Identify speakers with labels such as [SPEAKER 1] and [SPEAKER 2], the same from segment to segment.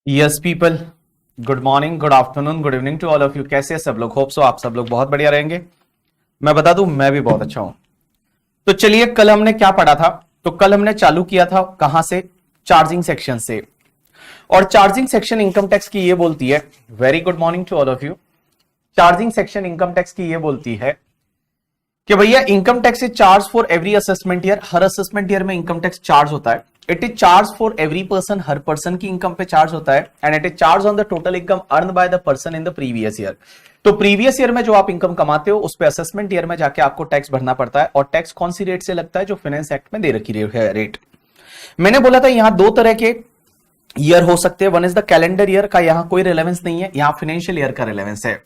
[SPEAKER 1] Yes people, good morning, good afternoon, good evening to all of you. कैसे हैं सब लोग? होप सो आप सब लोग बहुत बढ़िया रहेंगे। मैं बता दूं, मैं भी बहुत अच्छा हूं। तो चलिए, कल हमने क्या पढ़ा था? तो कल हमने चालू किया था कहां से? चार्जिंग सेक्शन से। और चार्जिंग सेक्शन इनकम टैक्स की ये बोलती है, very good morning to all of you. Charging section income tax की ये बोलती है कि भैया income tax is charge for every assessment year. हर असेसमेंट ईयर में इनकम टैक्स चार्ज होता है। It is charge for every person, हर पर्सन की इनकम पे चार्ज होता है। And it is charge on the total income earn by the person in the previous year. तो प्रीवियस ईयर में जो आप इनकम कमाते हो उस पे असेसमेंट ईयर में जाके आपको टैक्स भरना पड़ता है। और टैक्स कौन सी रेट से लगता है? जो फाइनेंस एक्ट में दे रखी है रेट। मैंने बोला था यहां दो तरह के ईयर हो सकते हैं। One is the calendar year का, यहां कोई रिलेवेंस नहीं है, यहां फाइनेंशियल ईयर का रिलेवेंस है।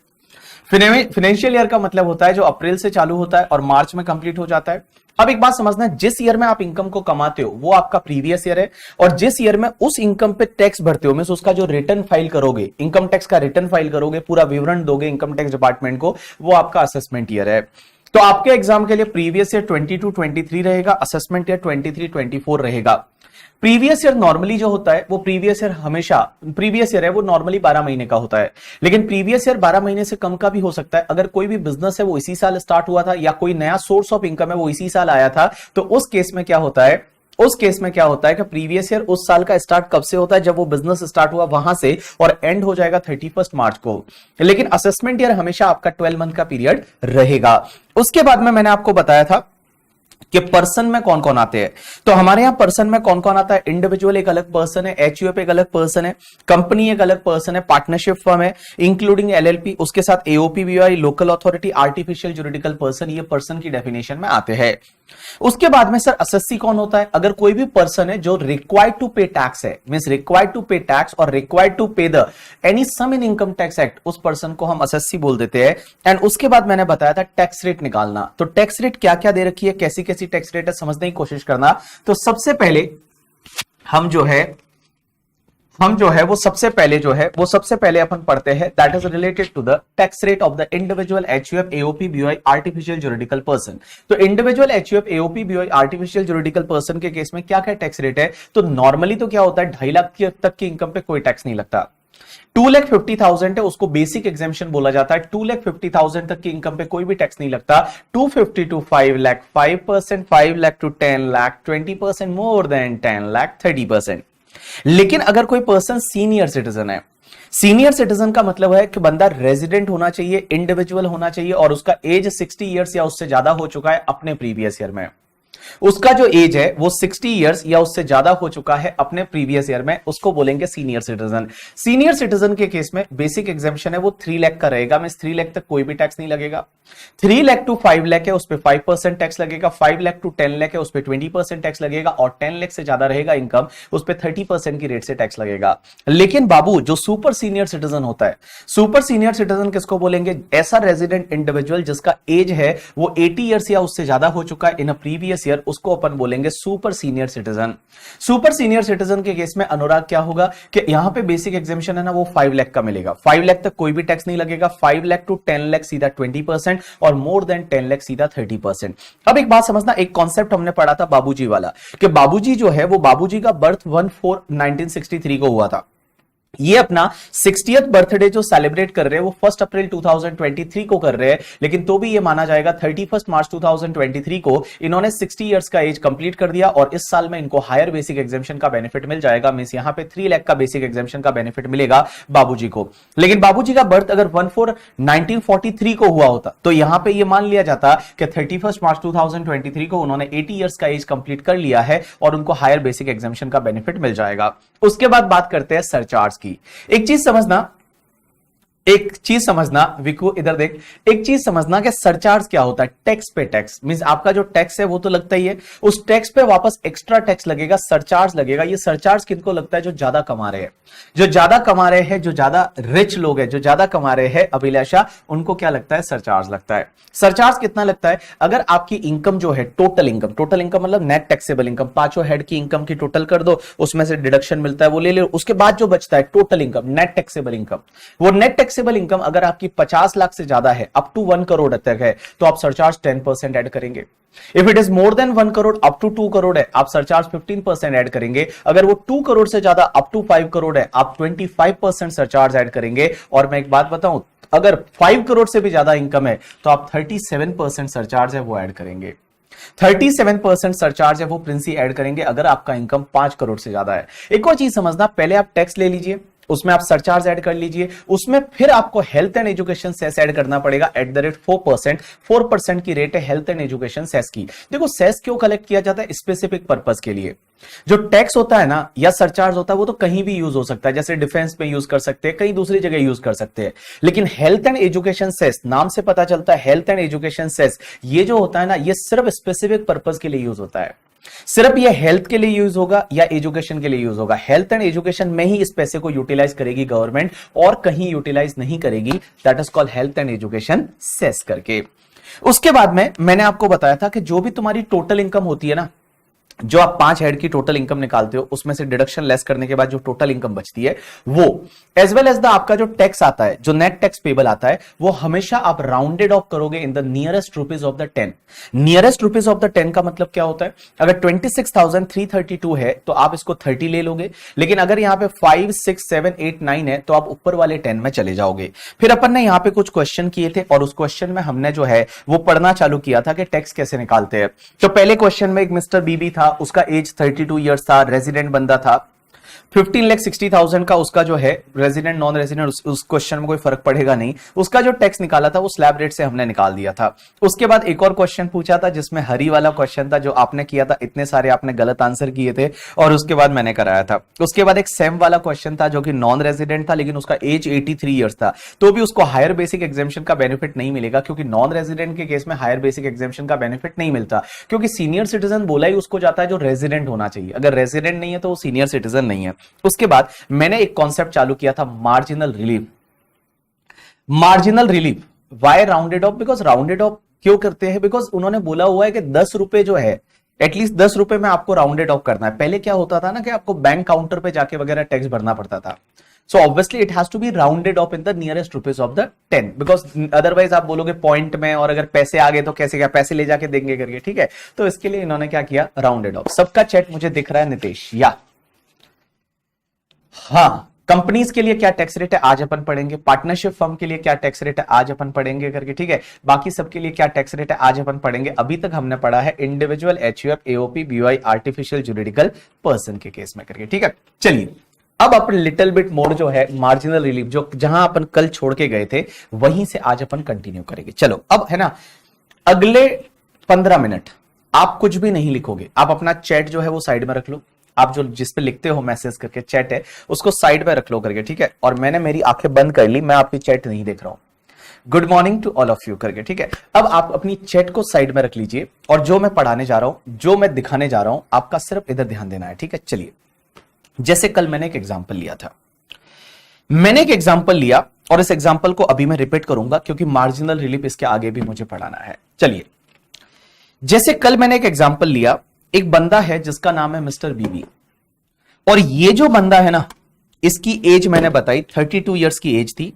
[SPEAKER 1] फाइनेंशियल ईयर का मतलब होता है जो अप्रैल से चालू होता है और मार्च में कंप्लीट हो जाता है। अब एक बात समझना, जिस ईयर में आप इनकम को कमाते हो वो आपका प्रीवियस ईयर है। और जिस ईयर में उस इनकम पे टैक्स भरते हो, मींस उसका जो रिटर्न फाइल करोगे, इनकम टैक्स का रिटर्न फाइल करोगे, पूरा विवरण दोगे इनकम टैक्स डिपार्टमेंट को, वो आपका असेसमेंट ईयर है। तो आपके एग्जाम के लिए प्रीवियस ईयर 22-23 रहेगा, असेसमेंट ईयर 23-24 रहेगा। प्रीवियस ईयर नॉर्मली जो होता है वो प्रीवियस ईयर हमेशा प्रीवियस ईयर है, वो नॉर्मली 12 महीने का होता है। लेकिन प्रीवियस ईयर 12 महीने से कम का भी हो सकता है। अगर कोई भी बिजनेस है वो इसी साल स्टार्ट हुआ था, या कोई नया सोर्स ऑफ इनकम है वो इसी साल आया था, तो उस केस में क्या होता है? उस केस में क्या होता है कि प्रीवियस ईयर उस साल का स्टार्ट कब से होता है? जब वो बिजनेस स्टार्ट हुआ वहां से, और एंड हो जाएगा 31 मार्च को। लेकिन असेसमेंट ईयर हमेशा आपका 12 मंथ का पीरियड रहेगा। उसके बाद में मैंने आपको बताया था कि पर्सन में कौन कौन आते हैं। तो हमारे यहां पर्सन में कौन कौन आता है? इंडिविजुअल एक अलग पर्सन है, एचयूएफ एक अलग पर्सन है, कंपनी एक अलग पर्सन है, पार्टनरशिप फर्म है इंक्लूडिंग एलएलपी, उसके साथ AOP, BOI, local authority, artificial juridical person, ये पर्सन की डेफिनेशन में आते हैं। उसके बाद में सर असेसी कौन होता है? अगर कोई भी पर्सन है जो रिक्वायर्ड टू पे टैक्स है, means required to pay tax और required to pay the any sum in income tax act, उस पर्सन को हम असेसी बोल देते हैं। एंड उसके बाद मैंने बताया था टैक्स रेट निकालना। तो टैक्स रेट क्या क्या दे रखी है, कैसी कैसी टैक्स रेट है, समझने की कोशिश करना। तो सबसे पहले हम जो है वो सबसे पहले अपन पढ़ते हैं, that is related to the tax rate of the individual HUF, AOP, BOI, artificial juridical person. तो individual HUF, AOP, BOI, artificial juridical person के केस में क्या क्या टैक्स रेट है? तो नॉर्मली तो क्या होता है, 2.5 लाख तक की इनकम पे कोई टैक्स नहीं लगता। 2,50,000 है, उसको बेसिक एग्जेम्पशन बोला जाता है। 2,50,000 तक की इनकम पे कोई भी टैक्स नहीं लगता। 250 to 5 lakh 5%, 5 lakh to 10 lakh 20%, more than 10 lakh 30%। लेकिन अगर कोई पर्सन सीनियर सिटीजन है, सीनियर सिटीजन का मतलब है कि बंदा रेजिडेंट होना चाहिए, इंडिविजुअल होना चाहिए, और उसका एज 60 ईयर्स या उससे ज्यादा हो चुका है अपने प्रीवियस ईयर में। उसका जो एज है वो 60 इयर्स या उससे ज्यादा हो चुका है अपने प्रीवियस ईयर में, उसको बोलेंगे सीनियर सिटीजन। सीनियर सिटीजन के केस में बेसिक एग्जामिशन है वो 3 लाख का रहेगा, में 3 लाख तक कोई भी टैक्स नहीं लगेगा। 3 लाख टू 5 लाख है, उस पर 5% टैक्स लगेगा। 5 लाख टू 10 लाख है, उस पर 20% टैक्स लगेगा। और 10 लाख से ज्यादा रहेगा इनकम, उस पर 30% की रेट से टैक्स लगेगा। लेकिन बाबू जो सुपर सीनियर सिटीजन होता है, सुपर सीनियर सिटीजन किसको बोलेंगे? ऐसा रेजिडेंट इंडिविजुअल जिसका एज है वो 80 इयर्स या उससे ज्यादा हो चुका है इन अ प्रीवियस ईयर, उसको अपन बोलेंगे super senior citizen. Super senior citizen के केस में अनुराग क्या होगा कि यहां पे बेसिक एग्जामिशन है ना वो 5 लाख का मिलेगा। 5 लाख तक कोई भी टैक्स नहीं लगेगा। 5 लाख टू 10 लाख सीधा 20% और मोर देन 10 लाख सीधा 30%। अब एक बात समझना, एक कॉन्सेप्ट हमने पढ़ा था बाबूजी वाला, कि बाबूजी जो है वो बाबूजी का बर्थ 1/4/1963 को हुआ था। ये अपना 60th बर्थडे जो सेलिब्रेट कर रहे हैं वो 1 अप्रैल 2023 को कर रहे हैं, लेकिन तो भी ये माना जाएगा 31 मार्च 2023 को इन्होंने 60 इयर्स का एज कंप्लीट कर दिया, और इस साल में इनको हायर बेसिक एग्जामिशन का बेनिफिट मिल जाएगा। मींस यहां पे 3 लाख का बेसिक एग्जामिशन का बेनिफिट मिलेगा बाबूजी को। लेकिन बाबूजी का बर्थ अगर 1/4/1943 को हुआ होता तो यहां पे ये मान लिया जाता कि 31 मार्च 2023 को उन्होंने 80 इयर्स का एज कंप्लीट कर लिया है और उनको हायर बेसिक एग्जामिशन का बेनिफिट मिल जाएगा। उसके बाद बात करते हैं सरचार्ज की। एक चीज समझना विकू, इधर देख, एक चीज समझना कि सरचार्ज क्या होता है? टैक्स पे टैक्स, मींस आपका जो टैक्स है वो तो लगता ही है, उस टैक्स पे वापस एक्स्ट्रा टैक्स लगेगा, सरचार्ज लगेगा। ये सरचार्ज किनको लगता है? जो ज्यादा कमा रहे हैं, जो ज्यादा कमा रहे हैं, जो ज्यादा रिच लोग हैं, जो ज्यादा कमा रहे हैं, अभिलाषा, उनको क्या लगता है? सरचार्ज लगता है। सरचार्ज कितना लगता है? अगर आपकी इनकम जो है टोटल इनकम मतलब नेट टैक्सेबल इनकम, पांचों हेड की इनकम की टोटल कर दो, उसमें से डिडक्शन मिलता है वो ले लो, उसके बाद जो बचता है total income, net taxable income, वो नेट टैक्सेबल टैक्सेबल इनकम अगर आपकी 50 लाख से ज्यादा है, अप टू 1 करोड़ तक है, तो आप सरचार्ज 10% ऐड करेंगे। If it is more than 1 crore up to 2 crore है, आप सरचार्ज 15% ऐड करेंगे। अगर वो 2 करोड़ से ज्यादा अप टू 5 करोड़ है, आप 25% सरचार्ज ऐड करेंगे। और मैं एक बात बताऊं, अगर 5 करोड़ से भी ज्यादा इनकम है तो आप 37% सरचार्ज है वो ऐड करेंगे। 37% सरचार्ज है वो प्रिंसी ऐड करेंगे अगर आपका इनकम 5 करोड़ से ज्यादा है। एक और चीज समझना, पहले आप टैक्स ले लीजिए, उसमें आप सरचार्ज ऐड कर लीजिए, उसमें फिर आपको health and education cess add करना पड़ेगा एट द रेट 4%। 4% की रेट है हेल्थ एंड एजुकेशन सेस की। देखो सेस क्यों कलेक्ट किया जाता है? स्पेसिफिक पर्पस के लिए। जो टैक्स होता है ना या सरचार्ज होता है वो तो कहीं भी यूज हो सकता है, जैसे डिफेंस में यूज कर सकते हैं, कई दूसरी जगह यूज कर सकते हैं। लेकिन हेल्थ एंड एजुकेशन सेस, नाम से पता चलता है हेल्थ एंड एजुकेशन सेस, ये जो होता है ना, ये सिर्फ स्पेसिफिक पर्पस के लिए यूज होता है। सिर्फ ये हेल्थ के लिए यूज होगा या एजुकेशन के लिए यूज होगा। हेल्थ एंड एजुकेशन में ही इस पैसे को यूटिलाइज करेगी गवर्नमेंट, और कहीं यूटिलाइज नहीं करेगी। That is called health and education cess करके। उसके बाद में मैंने आपको बताया था कि जो भी तुम्हारी टोटल इनकम होती है ना, जो आप 5 हेड की टोटल इनकम निकालते हो, उसमें से डिडक्शन लेस करने के बाद जो टोटल इनकम बचती है, वो एज वेल एज द आपका जो टैक्स आता है, जो नेट टैक्स पेबल आता है, वो हमेशा आप राउंडेड ऑफ करोगे इन the nearest rupees of the 10। Nearest rupees of the 10 का मतलब क्या होता है? अगर 26,332 है तो आप इसको 30 ले लोगे, लेकिन अगर यहां पे 5, 6, 7, 8, 9 है तो आप ऊपर वाले 10 में चले जाओगे। फिर अपन ने यहां पे कुछ क्वेश्चन किए थे और उस क्वेश्चन में हमने जो है वो पढ़ना चालू किया था कि टैक्स कैसे निकालते हैं। तो पहले क्वेश्चन में एक मिस्टर बीबी था, उसका एज 32 इयर्स था, रेजिडेंट बंदा था। 15,60,000 का उसका जो है रेजिडेंट नॉन रेजिडेंट, उस क्वेश्चन में कोई फर्क पड़ेगा नहीं। उसका जो टैक्स निकाला था वो स्लैब रेट से हमने निकाल दिया था। उसके बाद एक और क्वेश्चन पूछा था जिसमें हरी वाला क्वेश्चन था, जो आपने किया था, इतने सारे आपने गलत आंसर किए थे और उसके बाद मैंने कराया था। उसके बाद एक सेम वाला क्वेश्चन था जो कि नॉन रेजिडेंट था, लेकिन उसका एज 83 ईयर्स था, तो भी उसको हायर बेसिक एग्जेम्पशन का बेनिफिट नहीं मिलेगा, क्योंकि नॉन रेजिडेंट के केस में हायर बेसिक एग्जेम्पशन का बेनिफिट नहीं मिलता, क्योंकि सीनियर सिटीजन बोला ही उसको जाता है जो रेजिडेंट होना चाहिए। अगर रेजिडेंट नहीं है तो वो सीनियर सिटीजन नहीं है। उसके बाद मैंने एक कॉन्सेप्ट चालू किया था, marginal relief. Marginal relief why rounded off? Because rounded off क्यों करते हैं? बिकॉज उन्होंने बोला हुआ है कि 10 रुपए जो है, एटलीस्ट 10 रुपए में आपको राउंडेड ऑफ करना है। पहले क्या होता था ना कि आपको बैंक काउंटर पे जाके वगैरह टैक्स भरना पड़ता था। So obviously it has to be rounded off in the nearest rupees of the 10, because otherwise आप बोलोगे पॉइंट में, और अगर पैसे आ गए तो कैसे, क्या पैसे ले जाके देंगे करके, ठीक है। तो इसके लिए इन्होंने क्या किया, राउंडेड ऑफ। सबका चैट मुझे दिख रहा है नितेश? या हाँ, कंपनीज के लिए क्या टैक्स रेट है आज अपन पढ़ेंगे, पार्टनरशिप फर्म के लिए क्या टैक्स रेट है आज अपन पढ़ेंगे करके, ठीक है। बाकी सबके लिए क्या टैक्स रेट है आज अपन पढ़ेंगे। अभी तक हमने पढ़ा है individual, HUF, AOP, BY, artificial juridical person के केस में करके, ठीक है। चलिए अब अपन लिटिल बिट मोर जो है मार्जिनल रिलीफ, जो जहां अपन कल छोड़ के गए थे वहीं से आज अपन कंटिन्यू करेंगे। चलो अब है ना, अगले 15 मिनट आप कुछ भी नहीं लिखोगे, आप अपना चैट जो है वो साइड में रख लो। आप जो जिस पे लिखते हो मैसेज करके चैट है, उसको साइड पे रख लो करके, ठीक है। और मैंने मेरी आंखें बंद कर ली, मैं आपकी चैट नहीं देख रहा हूं। Good morning to all of you करके, ठीक है। अब आप अपनी चैट को साइड में रख लीजिए, और जो मैं पढ़ाने जा रहा हूं, जो मैं दिखाने जा रहा हूं, आपका सिर्फ इधर ध्यान देना है, ठीक है। चलिए, जैसे कल मैंने एक एग्जाम्पल लिया था, मैंने एक एग्जाम्पल लिया और इस एग्जाम्पल को अभी मैं रिपीट करूंगा क्योंकि मार्जिनल रिलीफ इसके आगे भी मुझे पढ़ाना है। चलिए, जैसे कल मैंने एक एग्जाम्पल लिया, एक बंदा है जिसका नाम है मिस्टर बीबी, और ये जो बंदा है ना, इसकी एज मैंने बताई 32 इयर्स की एज थी,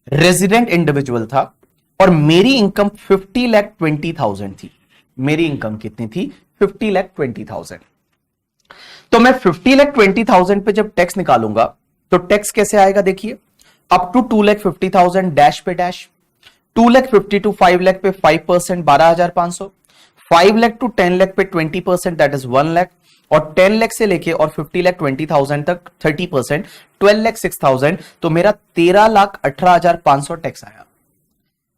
[SPEAKER 1] रेजिडेंट इंडिविजुअल था, और मेरी इनकम 50,20,000 थी। मेरी इनकम कितनी थी? 50,20,000। तो मैं 50,20,000 पे जब टैक्स निकालूंगा तो टैक्स कैसे आएगा? देखिए, अप टू 2,50,000 डैश पे डैश, 2,50,000 टू 5 लाख पे 5%, 12,500, 5 लाख टू 10 लाख पे 20%, दैट इज 1 लाख, और 10 लाख से लेके और 50,20,000 तक 30%, 12,06,000, तो मेरा 13,18,500 टैक्स आया।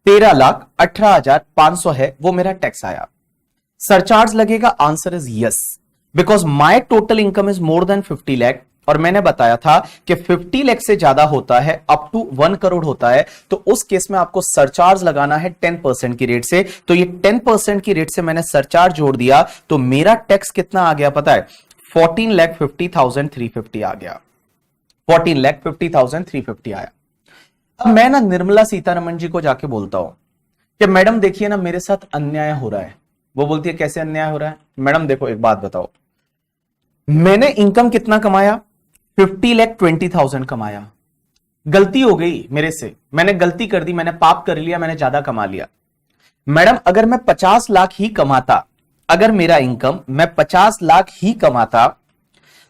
[SPEAKER 1] 13,18,500 है वो मेरा टैक्स आया। सरचार्ज लगेगा? Answer is yes, because my total income is more then 50 lakh, और मैंने बताया था कि 50 लाख से ज्यादा होता है, अप टू 1 करोड़ होता है, तो उस केस में आपको सरचार्ज लगाना है 10% की रेट से। तो ये 10% की रेट से मैंने सरचार्ज जोड़ दिया, तो मेरा टैक्स कितना आ गया पता है? 14,50,350 आ गया। 14,50,350 आया। अब मैं ना निर्मला सीतारमण जी को जाके बोलता हूं कि मैडम देखिए ना, मेरे साथ अन्याय हो रहा है। वो बोलती है कैसे अन्याय हो रहा है? मैडम देखो एक बात बताओ, मैंने इनकम कितना कमाया? 50,20,000 कमाया, गलती हो गई मेरे से, मैंने गलती कर दी, मैंने पाप कर लिया, मैंने ज्यादा कमा लिया। मैडम अगर मैं 50 लाख ही कमाता, अगर मेरा इनकम मैं 50 लाख ही कमाता,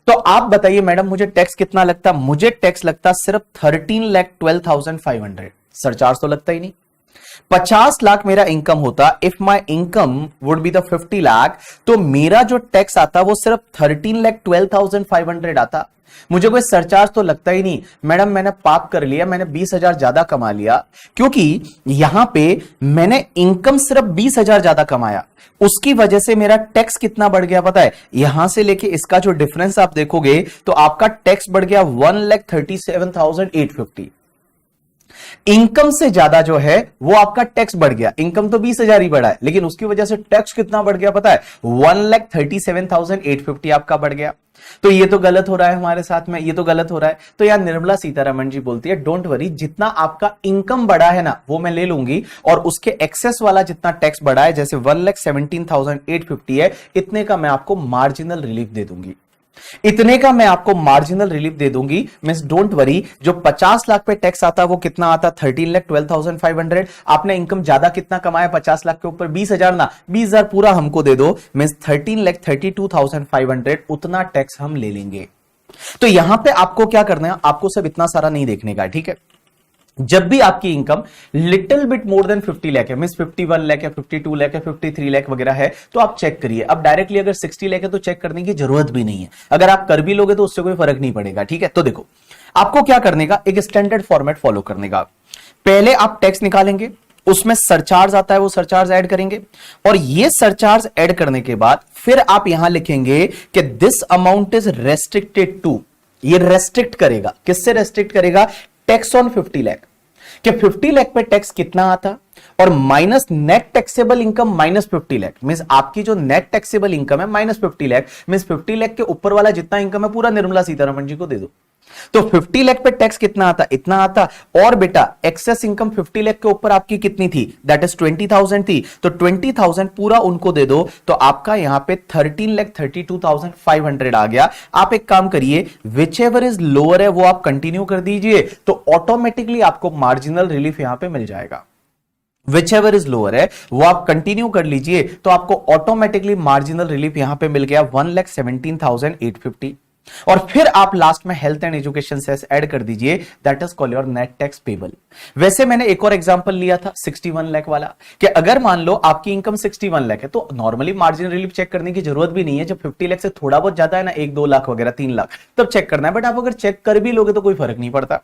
[SPEAKER 1] तो आप बताइए मैडम मुझे टैक्स कितना लगता? मुझे टैक्स लगता सिर्फ 13,12,500। सरचार्ज तो लगता ही नहीं। 50 लाख मेरा इनकम होता, if my income would be the 50 lakh, तो मेरा जो टैक्स आता वो सिर्फ 13,12,500 आता। मुझे कोई सरचार्ज तो लगता ही नहीं। मैडम मैंने पाप कर लिया, मैंने 20,000 ज्यादा कमा लिया, क्योंकि यहां पे मैंने इनकम सिर्फ 20,000 ज्यादा कमाया, उसकी वजह से मेरा टैक्स कितना बढ़ गया पता है? यहां से लेके इसका जो डिफरेंस आप देखोगे तो आपका टैक्स बढ़ गया 1,37,850। इनकम से ज्यादा जो है वो आपका टैक्स बढ़ गया। इनकम तो 20,000 ही बढ़ा है, लेकिन उसकी वजह से टैक्स कितना बढ़ गया पता है? 1,37,850 आपका बढ़ गया। तो ये तो गलत हो रहा है हमारे साथ में, ये तो गलत हो रहा है। तो यार निर्मला सीतारमण जी बोलती है डोंट वरी, जितना आपका इनकम बढ़ा है ना वो मैं ले लूंगी, और उसके एक्सेस वाला जितना टैक्स बढ़ा है, जैसे 1,17,850 है, इतने का मैं आपको मार्जिनल रिलीफ दे दूंगी, इतने का मैं आपको मार्जिनल रिलीफ दे दूंगी। मींस डोंट वरी, जो 50 लाख पे टैक्स आता वो कितना आता? 13,12,500। आपने इनकम ज्यादा कितना कमाया 50 लाख के ऊपर? 20,000 ना, 20,000 पूरा हमको दे दो, मींस 13,32,500, उतना टैक्स हम ले लेंगे। तो यहां पे आपको क्या करना है, आपको सब इतना सारा नहीं देखने का, ठीक है? जब भी आपकी income little bit more then 50 lakh है, मींस 51 लाख है, 52 लाख है, 53 लाख वगैरह है, तो आप चेक करिए। अब डायरेक्टली अगर 60 लाख है तो चेक करने की जरूरत भी नहीं है, अगर आप कर भी लोगे तो उससे कोई फर्क नहीं पड़ेगा, ठीक है? तो देखो आपको क्या करने का, एक स्टैंडर्ड फॉर्मेट फॉलो करने का। पहले आप टैक्स निकालेंगे, उसमें सरचार्ज आता है, वो सरचार्ज ऐड करेंगे, और ये सरचार्ज ऐड करने के बाद फिर आप यहां लिखेंगे कि this amount is restricted to, ये रेस्ट्रिक्ट करेगा, किससे रेस्ट्रिक्ट करेगा? टैक्स ऑन 50 लाख, कि 50 लाख पे टैक्स कितना आता, और minus net taxable income minus 50 lakh, means आपकी जो नेट टैक्सेबल इनकम है माइनस 50 लाख, मींस 50 लाख के ऊपर वाला जितना इनकम है पूरा निर्मला सीतारमण जी को दे दो। तो 50 लाख पे टैक्स कितना आता? इतना आता। और बेटा एक्सेस इनकम 50 लाख के ऊपर आपकी कितनी थी? दैट इज 20,000 थी, तो 20,000 पूरा उनको दे दो, तो आपका यहां पे 13,32,500 आ गया। आप एक काम करिए, विच एवर इज लोअर है वो आप कंटिन्यू कर दीजिए, तो ऑटोमेटिकली आपको मार्जिनल रिलीफ यहां पे मिल जाएगा। विच एवर इज लोअर है वो आप कंटिन्यू कर लीजिए, तो आपको ऑटोमेटिकली मार्जिनल रिलीफ यहां पे मिल गया 1,17,850। और फिर आप लास्ट में health and education cess add कर दीजिए, that is call your net tax payable. वैसे मैंने एक और एग्जांपल लिया था 61 लाख वाला, कि अगर मान लो आपकी इनकम 61 लाख है तो नॉर्मली मार्जिन रिलीफ चेक करने की जरूरत भी नहीं है। जब 50 लाख से थोड़ा बहुत ज्यादा है ना, 1-2 लाख वगैरह 3 लाख, तब चेक करना है। बट आप अगर चेक कर भी लोगे तो कोई फर्क नहीं पड़ता।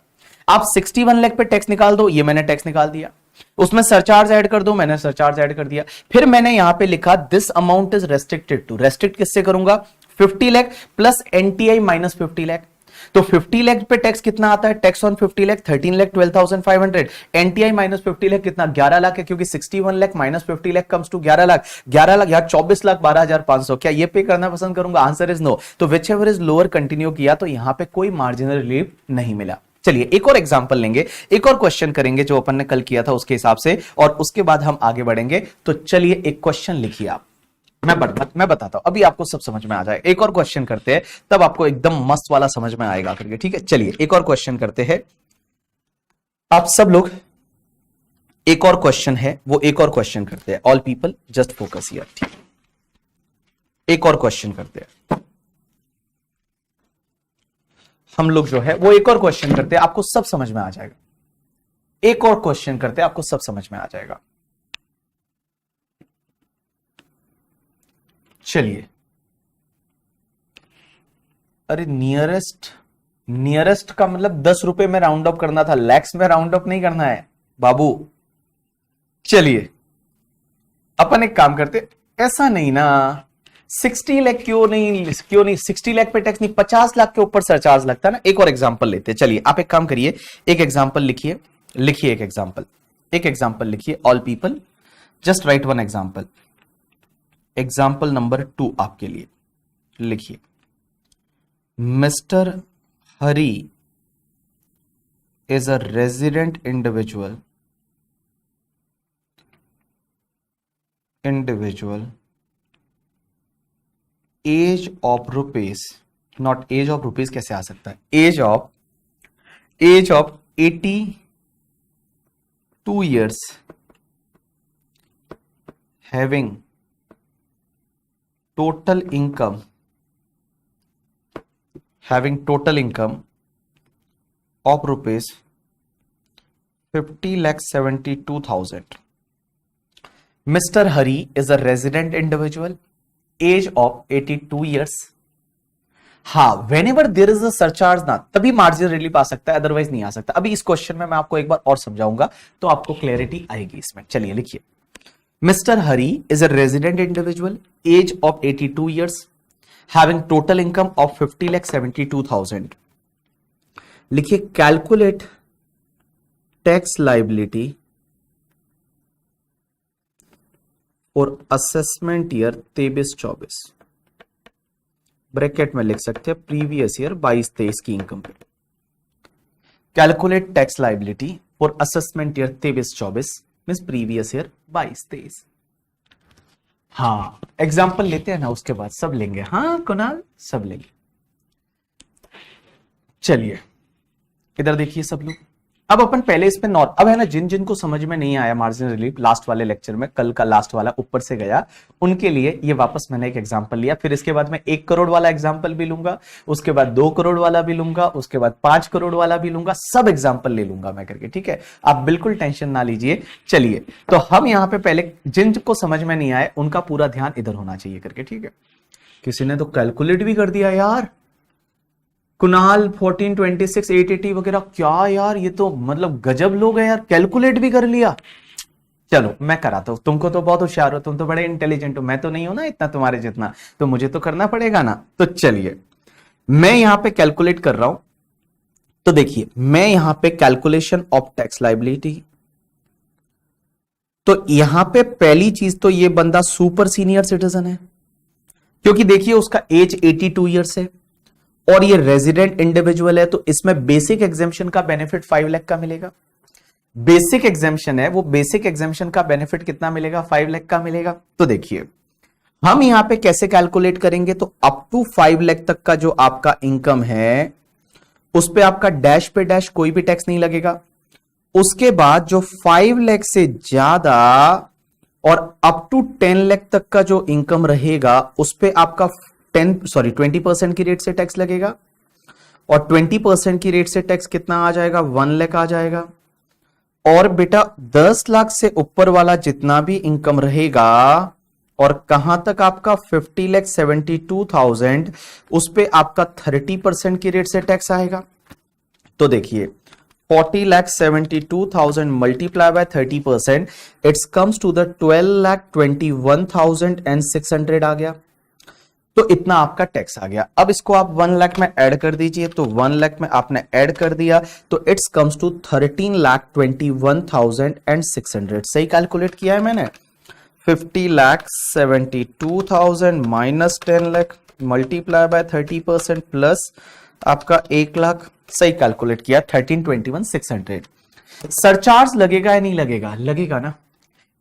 [SPEAKER 1] आप 61 लाख पे टैक्स निकाल दो, ये मैंने टैक्स निकाल दिया, उसमें सरचार्ज ऐड कर दो, मैंने सरचार्ज ऐड कर दिया। फिर मैंने यहां पे लिखा this amount is restricted to, restrict किससे करूंगा? 50 lakh plus NTI minus 50 lakh. तो 50 लाख पे टैक्स कितना आता है? Tax on 50 lakh 13,12,500, NTI minus 50 lakh कितना? 11 लाख है, क्योंकि 61 lakh minus 50 lakh comes to 11 lakh. 11 lakh यार 24 लाख 12,500। क्या ये पे करना पसंद करूंगा? Answer is no. तो whichever is lower continue किया, तो यहां पे कोई मार्जिनल रिलीफ नहीं मिला। चलिए एक और एग्जांपल लेंगे, एक और क्वेश्चन करेंगे जो अपन ने कल किया था उसके हिसाब से, और उसके बाद हम आगे बढ़ेंगे। तो चलिए एक क्वेश्चन लिखिए आप, मैं बताता हूं, अभी आपको सब समझ में आ जाए। एक और क्वेश्चन करते हैं, तब आपको एकदम मस्त वाला समझ में आएगा करके, ठीक है? चलिए एक और क्वेश्चन करते हैं आप सब लोग। एक और क्वेश्चन है, वो एक और क्वेश्चन करते हैं। All people just focus here, ठीक है? एक और क्वेश्चन करते हैं हम लोग, जो है वो एक और क्वेश्चन करते हैं, आपको सब समझ में आ जाएगा। एक और क्वेश्चन करते हैं, आपको सब समझ में आ जाएगा। चलिए, अरे नियरेस्ट का मतलब 10 रुपए में राउंड अप करना था, लैक्स में राउंड अप नहीं करना है बाबू। चलिए अपन एक काम करते, ऐसा नहीं ना, 60 लाख क्यों नहीं 60 लाख पे टैक्स नहीं, 50 लाख के ऊपर सरचार्ज लगता है ना। एक और एग्जांपल लेते हैं। चलिए आप एक काम करिए, एक एग्जांपल लिखिए, एक एग्जांपल लिखिए। All people just write one example. Example number 2 आपके लिए लिखिए। Mr Hari is a resident individual age of rupees, not age of rupees कैसे आ सकता है? Age of 82 years having total income of rupees 50,72,000. Mr. Hari is a resident individual, age of 82 years. हाँ, whenever there is a surcharge ना तभी margin relief आ सकता है, otherwise नहीं आ सकता। अभी इस क्वेश्चन में मैं आपको एक बार और समझाऊंगा तो आपको क्लैरिटी आएगी इसमें। चलिए लिखिए, Mr Hari is a resident individual, age of 82 years, having total income of 50,72,000। लिखिए, कैलकुलेट टैक्स लाइबिलिटी और असेसमेंट ईयर 23-24, ब्रैकेट में लिख सकते हैं प्रीवियस ईयर 22-23 की इनकम पे। Calculate tax liability for assessment year 23-24 means previous year 22-23। हाँ, एग्जाम्पल लेते हैं ना, उसके बाद सब लेंगे। हाँ कुणाल, सब लेंगे। चलिए इधर देखिए सब लोग। अब अपन पहले इस पे अब है ना, जिन जिन को समझ में नहीं आया मार्जिन रिलीफ लास्ट वाले लेक्चर में, कल का लास्ट वाला ऊपर से गया, उनके लिए ये वापस मैंने एक एग्जांपल लिया। फिर इसके बाद मैं 1 करोड़ वाला एग्जांपल भी लूंगा, उसके बाद 2 करोड़ वाला भी लूंगा, उसके बाद 5 करोड़ वाला भी लूंगा, सब एग्जांपल ले लूंगा मैं करके, ठीक है। आप बिल्कुल टेंशन ना लीजिए। चलिए, तो हम यहां पे पहले जिन को समझ में नहीं आए उनका पूरा ध्यान इधर होना चाहिए करके, ठीक है। किसी ने तो कैलकुलेट भी कर दिया यार, कुणाल 14, 26, 880 वगैरह। क्या यार, ये तो मतलब गजब लोग हैं यार, कैलकुलेट भी कर लिया। चलो मैं कराता हूं, तुमको तो बहुत होशियार हो, तुम तो बड़े इंटेलिजेंट हो, मैं तो नहीं हूं ना इतना तुम्हारे जितना, तो मुझे तो करना पड़ेगा ना। तो चलिए मैं यहां पे कैलकुलेट कर रहा हूं। तो देखिए, मैं यहां पे कैलकुलेशन ऑफ टैक्स लाइबिलिटी, तो यहां पे पहली चीज तो ये बंदा सुपर सीनियर सिटीजन है, क्योंकि देखिए उसका एज 82 ईयर्स है और ये रेजिडेंट इंडिविजुअल है, तो इसमें बेसिक एग्जेम्पशन का बेनिफिट 5 लाख का मिलेगा। बेसिक एग्जेम्पशन है, वो बेसिक एग्जेम्पशन का बेनिफिट कितना मिलेगा? 5 लाख का मिलेगा। तो देखिए हम यहां पे कैसे कैलकुलेट करेंगे, तो अप टू 5 लाख तक का जो आपका इनकम है उस पे आपका डैश पे डैश कोई भी टैक्स नहीं लगेगा। उसके बाद जो 5 लाख से ज्यादा और अप टू 10 लाख तक का जो इनकम रहेगा उस पे आपका 20% की रेट से टैक्स लगेगा, और 20% की रेट से टैक्स कितना आ जाएगा? 1 लाख आ जाएगा। और बेटा 10 लाख से ऊपर वाला जितना भी इनकम रहेगा और कहां तक आपका 50,72,000, उस पे आपका 30% की रेट से टैक्स आएगा। तो देखिए 40,72,000 multiply by 30%, it's comes to the 12,21,600 आ गया। तो इतना आपका टैक्स आ गया। अब इसको आप 1 लाख में ऐड कर दीजिए, तो 1 लाख में आपने ऐड कर दिया तो इट्स कम्स टू 13,21,600। सही कैलकुलेट किया है मैंने। 50,72,000 minus 10 lakh multiply by 30% plus आपका 1 लाख। सही कैलकुलेट किया, 13,21,600। सरचार्ज लगेगा या नहीं लगेगा? लगेगा ना।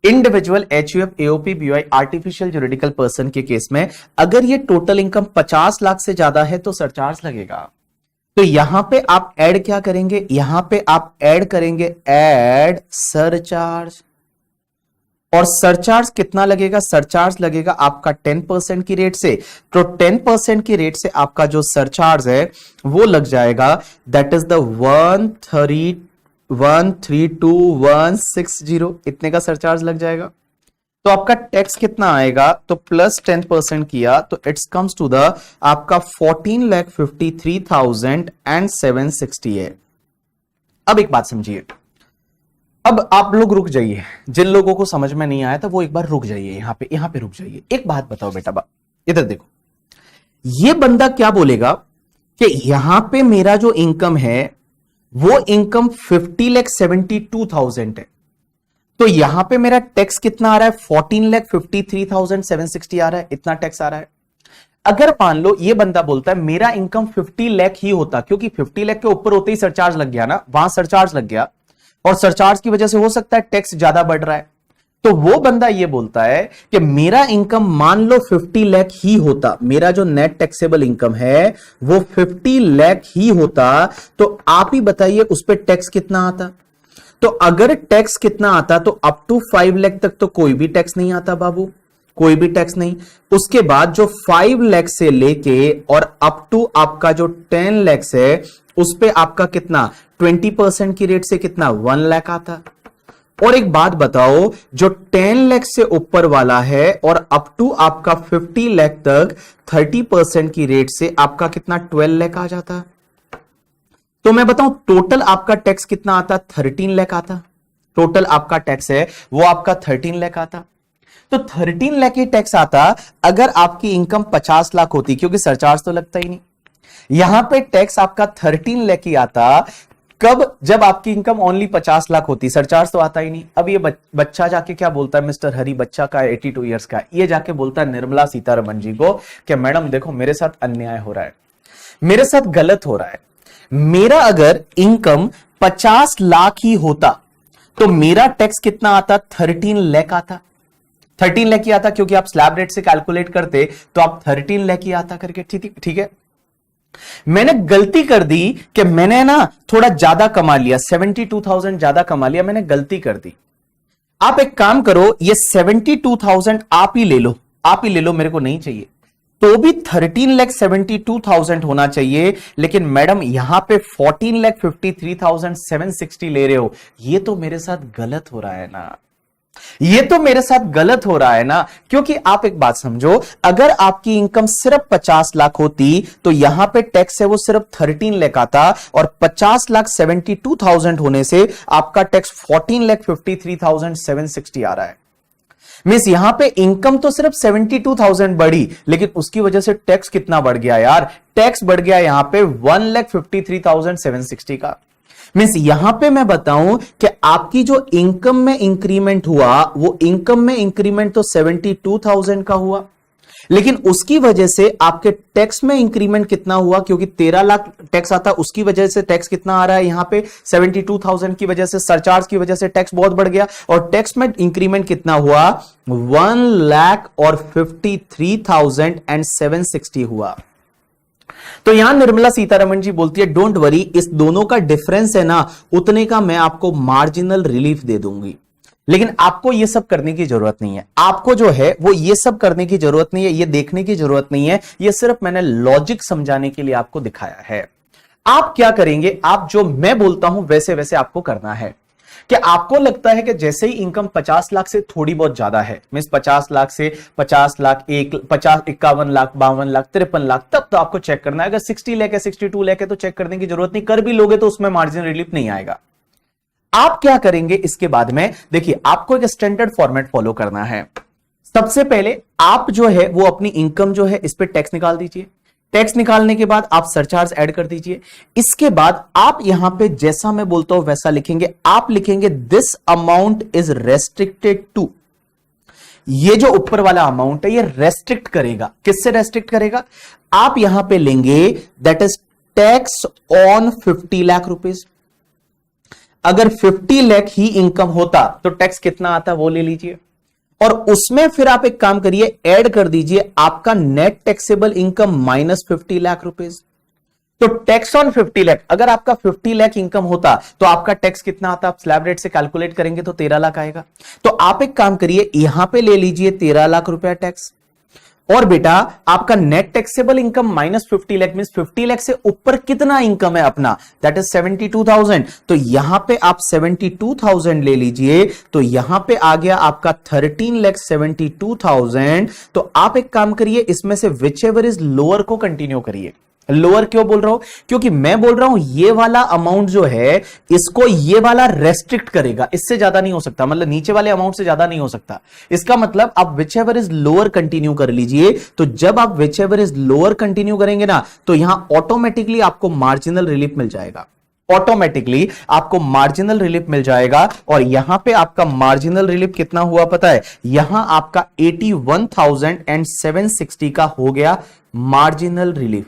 [SPEAKER 1] Individual, HUF, AOP, BY, artificial juridical person के केस में अगर ये टोटल इनकम 50 लाख से ज्यादा है तो सरचार्ज लगेगा। तो यहां पे आप ऐड क्या करेंगे? यहां पे आप ऐड करेंगे ऐड सरचार्ज। और सरचार्ज कितना लगेगा? सरचार्ज लगेगा आपका 10% की रेट से। तो 10% की रेट से आपका जो सरचार्ज है वो लग जाएगा, दैट इज द 132,160। इतने का सरचार्ज लग जाएगा। तो आपका टैक्स कितना आएगा? तो प्लस 10% किया तो इट्स कम्स टू द आपका 14,53,760 है। अब एक बात समझिए, अब आप लोग रुक जाइए, जिन लोगों को समझ में नहीं आया था वो एक बार रुक जाइए, यहां पे रुक जाइए। एक बात बताओ बेटा, इधर देखो, ये बंदा क्या बोलेगा कि यहां पे मेरा जो इनकम है वो इनकम 50,72,000 है, तो यहां पे मेरा टैक्स कितना आ रहा है? 14,53,760 आ रहा है। इतना टैक्स आ रहा है। अगर मान लो ये बंदा बोलता है मेरा इनकम 50 लाख ही होता, क्योंकि 50 लाख के ऊपर होते ही सरचार्ज लग गया ना, वहां सरचार्ज लग गया, और सरचार्ज की वजह से हो सकता है टैक्स ज्यादा बढ़ रहा है, तो वो बंदा ये बोलता है कि मेरा इनकम मान लो 50 लाख ही होता, मेरा जो नेट टैक्सेबल इनकम है वो 50 लाख ही होता, तो आप ही बताइए उस पर टैक्स कितना आता। तो अगर टैक्स कितना आता तो अप टू 5 लाख तक तो कोई भी टैक्स नहीं आता बाबू, कोई भी टैक्स नहीं। उसके बाद जो 5 लाख से लेके और अप टू आपका जो 10 लाख है उस पे आपका कितना 20% की रेट से कितना 1 लाख आता। और एक बात बताओ, जो 10 लाख से ऊपर वाला है और अप टू आपका 50 लाख तक 30% की रेट से आपका कितना 12 लाख आ जाता। तो मैं बताऊं टोटल आपका टैक्स कितना आता, 13 लाख आता। टोटल आपका टैक्स है वो आपका 13 लाख आता। तो 13 लाख ही टैक्स आता अगर आपकी इनकम 50 लाख होती, क्योंकि सरचार्ज तो लगता ही नहीं। यहां पे टैक्स आपका 13 लाख ही आता कब, जब आपकी इनकम ओनली 50 लाख होती, सरचार्ज तो आता ही नहीं। अब ये बच्चा जाके क्या बोलता है, मिस्टर हरी बच्चा का 82 ईयर्स का, ये जाके बोलता है निर्मला सीतारमण जी को कि मैडम देखो मेरे साथ अन्याय हो रहा है, मेरे साथ गलत हो रहा है। मेरा अगर इनकम 50 लाख ही होता तो मेरा टैक्स कितना आता, 13 लाख आता। 13 लाख ही आता, क्योंकि आप स्लैब रेट से कैलकुलेट करते तो आप 13 लाख ही आता करके, ठीक है। मैंने गलती कर दी कि मैंने ना थोड़ा ज्यादा कमा लिया, 72,000 ज्यादा कमा लिया, मैंने गलती कर दी। आप एक काम करो, ये 72,000 आप ही ले लो, आप ही ले लो, मेरे को नहीं चाहिए। तो भी 13,72,000 होना चाहिए, लेकिन मैडम यहां पे 14,53,760 ले रहे हो, ये तो मेरे साथ गलत हो रहा है ना, ये तो मेरे साथ गलत हो रहा है ना। क्योंकि आप एक बात समझो, अगर आपकी इनकम सिर्फ 50 लाख होती तो यहां पे टैक्स है वो सिर्फ 13 लाख आता, और 50,72,000 होने से आपका टैक्स 14,53,760 आ रहा है। मींस यहां पे इनकम तो सिर्फ 72,000 बढ़ी, लेकिन उसकी वजह से टैक्स कितना बढ़ गया यार, टैक्स बढ़ गया यहां पे 1,53,760 का। मींस यहां पे मैं बताऊं कि आपकी जो इनकम में इंक्रीमेंट हुआ, वो इनकम में इंक्रीमेंट तो 72,000 का हुआ, लेकिन उसकी वजह से आपके टैक्स में इंक्रीमेंट कितना हुआ, क्योंकि 13 लाख टैक्स आता, उसकी वजह से टैक्स कितना आ रहा है यहां पे 72,000 की वजह से, सरचार्ज की वजह से टैक्स बहुत बढ़ गया, और टैक्स में इंक्रीमेंट कितना हुआ 1,53,760 हुआ। तो यहां निर्मला सीतारमण जी बोलती है डोंट वरी, इस दोनों का डिफरेंस है ना उतने का मैं आपको मार्जिनल रिलीफ दे दूंगी, लेकिन आपको यह सब करने की जरूरत नहीं है। आपको जो है वो ये सब करने की जरूरत नहीं है, ये देखने की जरूरत नहीं है, ये सिर्फ मैंने लॉजिक समझाने के लिए आपको दिखाया है। आप क्या करेंगे, आप जो मैं बोलता हूं वैसे वैसे आपको करना है। कि आपको लगता है कि जैसे ही इनकम 50 लाख से थोड़ी बहुत ज्यादा है, मींस 50 लाख से 50 लाख, 51 लाख, 52 लाख, 53 लाख, तब तो आपको चेक करना है। अगर 60 लाख है, 62 लाख है तो चेक करने की जरूरत नहीं, कर भी लोगे तो उसमें मार्जिन रिलीफ नहीं आएगा। आप क्या करेंगे इसके बाद में, देखिए आपको एक स्टैंडर्ड फॉर्मेट फॉलो करना है। सबसे पहले आप जो है वो अपनी इनकम जो है इस पे टैक्स निकाल दीजिए, टैक्स निकालने के बाद आप सरचार्ज ऐड कर दीजिए। इसके बाद आप यहां पे जैसा मैं बोलता हूं वैसा लिखेंगे, आप लिखेंगे this amount is restricted to, ये जो ऊपर वाला अमाउंट है ये रेस्ट्रिक्ट करेगा, किससे रेस्ट्रिक्ट करेगा, आप यहां पे लेंगे that is tax on 50 lakh rupees. अगर 50 लाख ही इनकम होता तो टैक्स कितना आता वो ले लीजिए, और उसमें फिर आप एक काम करिए, ऐड कर दीजिए आपका net taxable income minus 50 lakh rupees. तो टैक्स ऑन 50 लाख, अगर आपका 50 लाख इनकम होता तो आपका टैक्स कितना आता, आप स्लैब रेट से कैलकुलेट करेंगे तो 13 लाख आएगा। तो आप एक काम करिए, यहां पे ले लीजिए 13 लाख रुपया टैक्स, और बेटा आपका net taxable income minus 50 lakh, means 50 lakh से ऊपर कितना इनकम है अपना, दैट इज 72,000। तो यहां पे आप 72,000 ले लीजिए, तो यहां पे आ गया आपका 13,72,000। तो आप एक काम करिए, इसमें से विच एवर इज लोअर को कंटिन्यू करिए। लोअर क्यों बोल रहा हूं, क्योंकि मैं बोल रहा हूं ये वाला अमाउंट जो है इसको ये वाला रेस्ट्रिक्ट करेगा, इससे ज्यादा नहीं हो सकता, मतलब नीचे वाले अमाउंट से ज्यादा नहीं हो सकता। इसका मतलब आप which ever is lower continue कर लीजिए। तो जब आप which ever is lower continue करेंगे ना, तो यहां ऑटोमेटिकली आपको मार्जिनल रिलीफ मिल जाएगा, ऑटोमेटिकली आपको मार्जिनल रिलीफ मिल जाएगा। और यहां पे आपका मार्जिनल रिलीफ कितना हुआ पता है, यहां आपका 81,760 का हो गया मार्जिनल रिलीफ।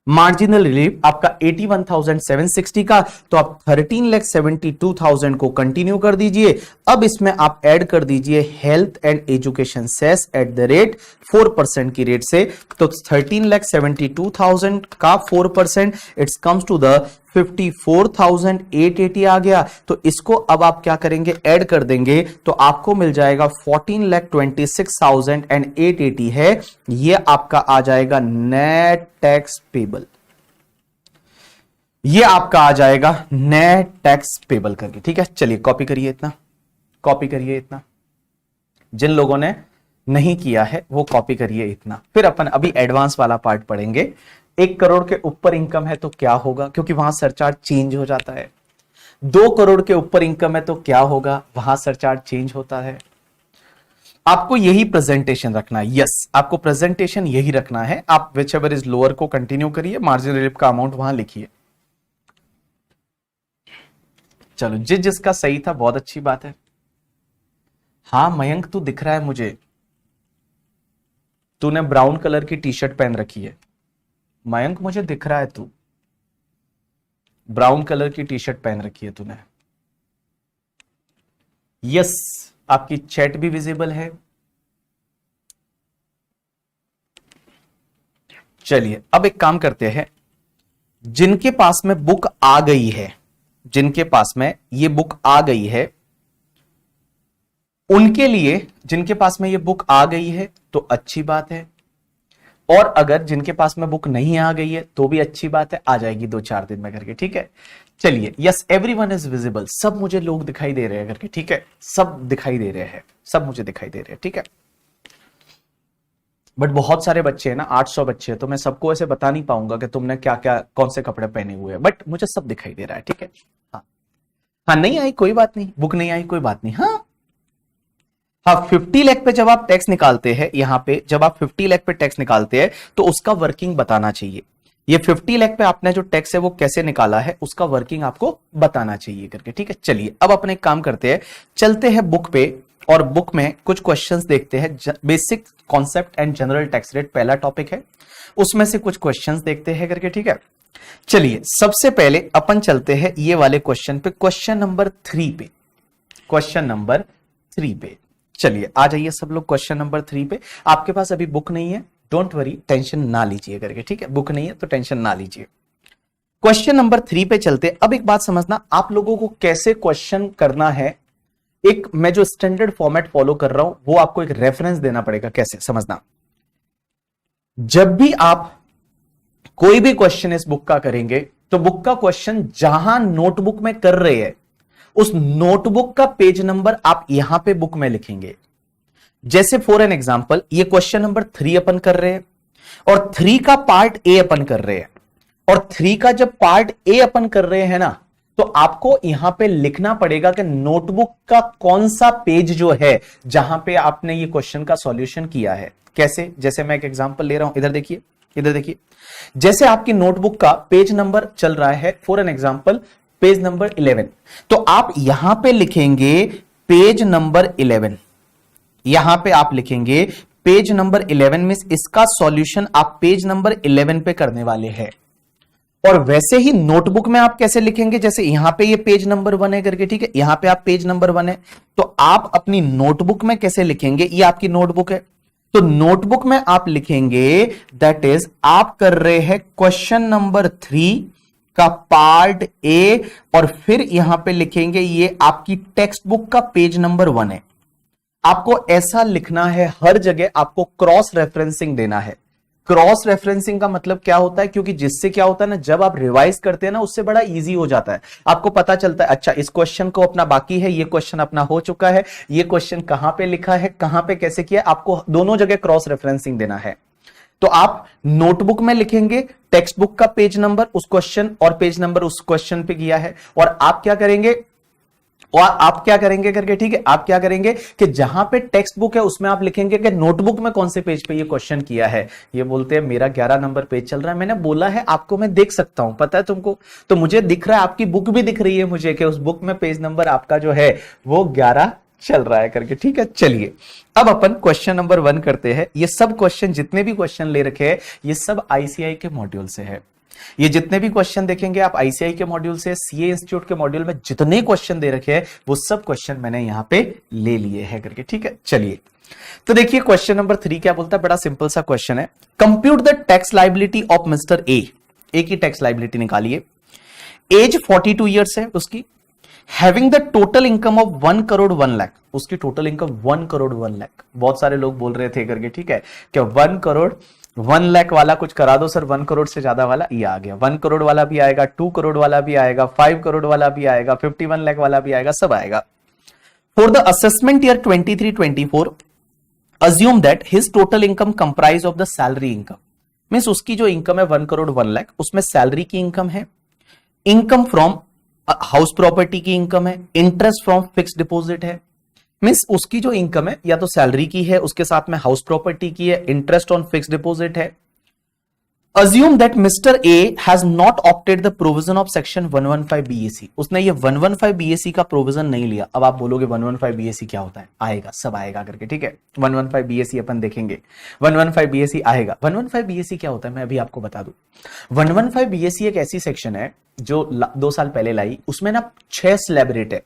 [SPEAKER 1] मार्जिनल रिलीफ आपका 81,760 का, तो आप 13,72,000 को कंटिन्यू कर दीजिए। अब इसमें आप ऐड कर दीजिए health and education cess at the rate 4% की रेट से, तो 13,72,000 का 4% इट्स कम्स टू द 54,880 आ गया। तो इसको अब आप क्या करेंगे, ऐड कर देंगे, तो आपको मिल जाएगा 14,26,880 है। ये आपका आ जाएगा नेट टैक्स पेबल, ये आपका आ जाएगा नेट टैक्स पेबल करके। ठीक है, चलिए कॉपी करिए इतना, कॉपी करिए इतना, जिन लोगों ने नहीं किया है वो कॉपी करिए इतना। फिर अपन अभी एडवांस वाला पार्ट पढ़ेंगे। 1 करोड़ के ऊपर इनकम है तो क्या होगा, क्योंकि वहां सरचार्ज चेंज हो जाता है। 2 करोड़ के ऊपर इनकम है तो क्या होगा, वहां सरचार्ज चेंज होता है। आपको यही प्रेजेंटेशन रखना है। यस, आपको प्रेजेंटेशन यही रखना है। आप विच एवर इज लोअर को कंटिन्यू करिए, मार्जिन रिलीफ का अमाउंट वहां लिखिए। चलो, जिसका सही था बहुत अच्छी बात है। हाँ मयंक, तू दिख रहा है मुझे, तूने ब्राउन कलर की टी शर्ट पहन रखी है। मयंक मुझे दिख रहा है, तू ब्राउन कलर की टी शर्ट पहन रखी है तूने। यस, आपकी चैट भी विजिबल है। चलिए अब एक काम करते हैं, जिनके पास में बुक आ गई है, जिनके पास में ये बुक आ गई है उनके लिए, जिनके पास में ये बुक आ गई है तो अच्छी बात है, और अगर जिनके पास में बुक नहीं आ गई है तो भी अच्छी बात है, आ जाएगी 2-4 दिन में करके। ठीक है, चलिए। यस, एवरीवन इज विजिबल, सब मुझे लोग दिखाई दे रहे हैं करके। ठीक है, सब दिखाई दे रहे हैं, सब मुझे दिखाई दे रहे हैं। ठीक है, बट बहुत सारे बच्चे हैं ना, 800 बच्चे हैं, तो मैं सबको ऐसे बता नहीं पाऊंगा कि तुमने क्या क्या कौन से कपड़े पहने हुए हैं, बट मुझे सब दिखाई दे रहा है। ठीक है, हाँ हाँ, नहीं आई कोई बात नहीं, बुक नहीं आई कोई बात नहीं। हाँ हाँ, 50 लाख पे जब आप टैक्स निकालते हैं, यहां पे जब आप 50 लाख पे टैक्स निकालते हैं तो उसका वर्किंग बताना चाहिए। ये 50 लाख पे आपने जो टैक्स है वो कैसे निकाला है उसका वर्किंग आपको बताना चाहिए करके। ठीक है, चलिए अब अपने काम करते हैं, चलते हैं बुक पे, और बुक में कुछ क्वेश्चंस देखते हैं। Basic concept and general tax rate पहला टॉपिक है, उसमें से कुछ क्वेश्चंस देखते हैं करके। ठीक है, चलिए सबसे पहले अपन चलते हैं ये वाले क्वेश्चन पे, क्वेश्चन नंबर 3 पे, क्वेश्चन नंबर 3 पे। चलिए आ जाइए सब लोग क्वेश्चन नंबर 3 पे। आपके पास अभी बुक नहीं है, डोंट वरी, टेंशन ना लीजिए करके। ठीक है, बुक नहीं है तो टेंशन ना लीजिए। क्वेश्चन नंबर 3 पे चलते। अब एक बात समझना, आप लोगों को कैसे क्वेश्चन करना है, एक मैं जो स्टैंडर्ड फॉर्मेट फॉलो कर रहा हूं वो आपको एक रेफरेंस देना पड़ेगा। कैसे समझना, जब भी आप कोई भी क्वेश्चन इस बुक का करेंगे तो बुक का क्वेश्चन जहां नोटबुक में कर रहे हैं उस नोटबुक का पेज नंबर आप यहां पे बुक में लिखेंगे। जैसे फॉर एन एग्जांपल ये क्वेश्चन नंबर 3 अपन कर रहे हैं और 3 का पार्ट ए अपन कर रहे हैं, और 3 का जब पार्ट ए अपन कर रहे हैं ना, तो आपको यहां पे लिखना पड़ेगा कि नोटबुक का कौन सा पेज जो है जहां पे आपने ये क्वेश्चन का सॉल्यूशन किया है। कैसे, जैसे मैं एक एग्जांपल ले रहा हूं, इधर देखिए, इधर देखिए। जैसे आपकी नोटबुक का पेज नंबर चल रहा है for an example page number 11, तो आप यहां पे लिखेंगे पेज नंबर 11, यहां पे आप लिखेंगे पेज नंबर 11 में इसका सॉल्यूशन आप पेज नंबर 11 पे करने वाले हैं। और वैसे ही नोटबुक में आप कैसे लिखेंगे, जैसे यहां पे ये पेज नंबर 1 है करके। ठीक है, यहां पे आप पेज नंबर 1 है, तो आप अपनी नोटबुक में कैसे लिखेंगे, ये आपकी नोटबुक है, तो नोटबुक में आप लिखेंगे दैट इज आप कर रहे हैं क्वेश्चन नंबर 3 का पार्ट ए, और फिर यहां पे लिखेंगे ये आपकी टेक्स्ट बुक का पेज नंबर 1 है। आपको ऐसा लिखना है, हर जगह आपको क्रॉस रेफरेंसिंग देना है। क्रॉस रेफरेंसिंग का मतलब क्या होता है, क्योंकि जिससे क्या होता है ना, जब आप रिवाइज करते हैं ना उससे बड़ा इजी हो जाता है, आपको पता चलता है अच्छा इस क्वेश्चन को अपना बाकी है, ये क्वेश्चन अपना हो चुका है, ये क्वेश्चन कहां पे लिखा है, कहां पे कैसे किया, आपको दोनों जगह क्रॉस रेफरेंसिंग देना है। तो आप नोटबुक में लिखेंगे टेक्स्ट बुक का पेज नंबर उस क्वेश्चन और पेज नंबर उस क्वेश्चन पे किया है, और आप क्या करेंगे, और आप क्या करेंगे करके। ठीक है, आप क्या करेंगे कि जहां पे टेक्स्ट बुक है उसमें आप लिखेंगे कि नोटबुक में कौन से पेज पे ये क्वेश्चन किया है। ये बोलते हैं मेरा 11 नंबर पेज चल रहा है, मैंने बोला है आपको, मैं देख सकता हूं, पता है तुमको, तो मुझे दिख रहा है, आपकी बुक भी दिख रही है मुझे कि उस बुक में पेज नंबर आपका जो है वो 11 चल रहा है करके, ठीक है। चलिए अब अपन क्वेश्चन नंबर 1 करते हैं। ये सब क्वेश्चन, जितने भी क्वेश्चन ले रखे हैं, ये सब आईसीआई के मॉड्यूल से है। ये जितने भी क्वेश्चन देखेंगे आप आईसीआई के मॉड्यूल से, सीए इंस्टीट्यूट के मॉड्यूल में जितने क्वेश्चन दे रखे हैं वो सब क्वेश्चन मैंने यहां पे ले लिए हैं करके, ठीक है। चलिए तो देखिए क्वेश्चन नंबर 3 क्या बोलता है, बड़ा सिंपल सा क्वेश्चन है। Compute the tax liability of mister A की टैक्स लायबिलिटी निकालिए। एज 42 ईयर्स है उसकी, having the total income of 1 crore 1 lakh, उसकी टोटल इनकम 1 करोड़ 1 लाख। बहुत सारे लोग बोल रहे थे करके, ठीक है, कि 1 करोड़ 1 लाख वाला कुछ करा दो सर, 1 करोड़ से ज्यादा वाला ये आ गया। 1 करोड़ वाला भी आएगा, 2 करोड़ वाला भी आएगा, 5 करोड़ वाला भी आएगा, 51 लाख वाला भी आएगा, सब आएगा। For the assessment year 23-24 assume that his total income comprise of the salary income, means उसकी जो इनकम है 1 करोड़ 1 लाख, उसमें सैलरी की इनकम है, इनकम फ्रॉम हाउस प्रॉपर्टी की इनकम है, इंटरेस्ट फ्रॉम फिक्स डिपॉजिट है। मीन्स उसकी जो इनकम है या तो सैलरी की है, उसके साथ में हाउस प्रॉपर्टी की है, इंटरेस्ट ऑन फिक्स डिपॉजिट है। Assume that Mr. A has not opted the provision of section 115 BAC, उसने ये 115 BAC का प्रोविजन नहीं लिया। अब आप बोलोगे 115 BAC क्या होता है, आएगा, सब आएगा करके, ठीक है। 115 BAC अपन देखेंगे, 115 BAC आएगा। 115 BAC क्या होता है मैं अभी आपको बता दूं। 115 BAC एक ऐसी सेक्शन है जो 2 साल पहले लाई, उसमें ना 6 स्लैब रेट है,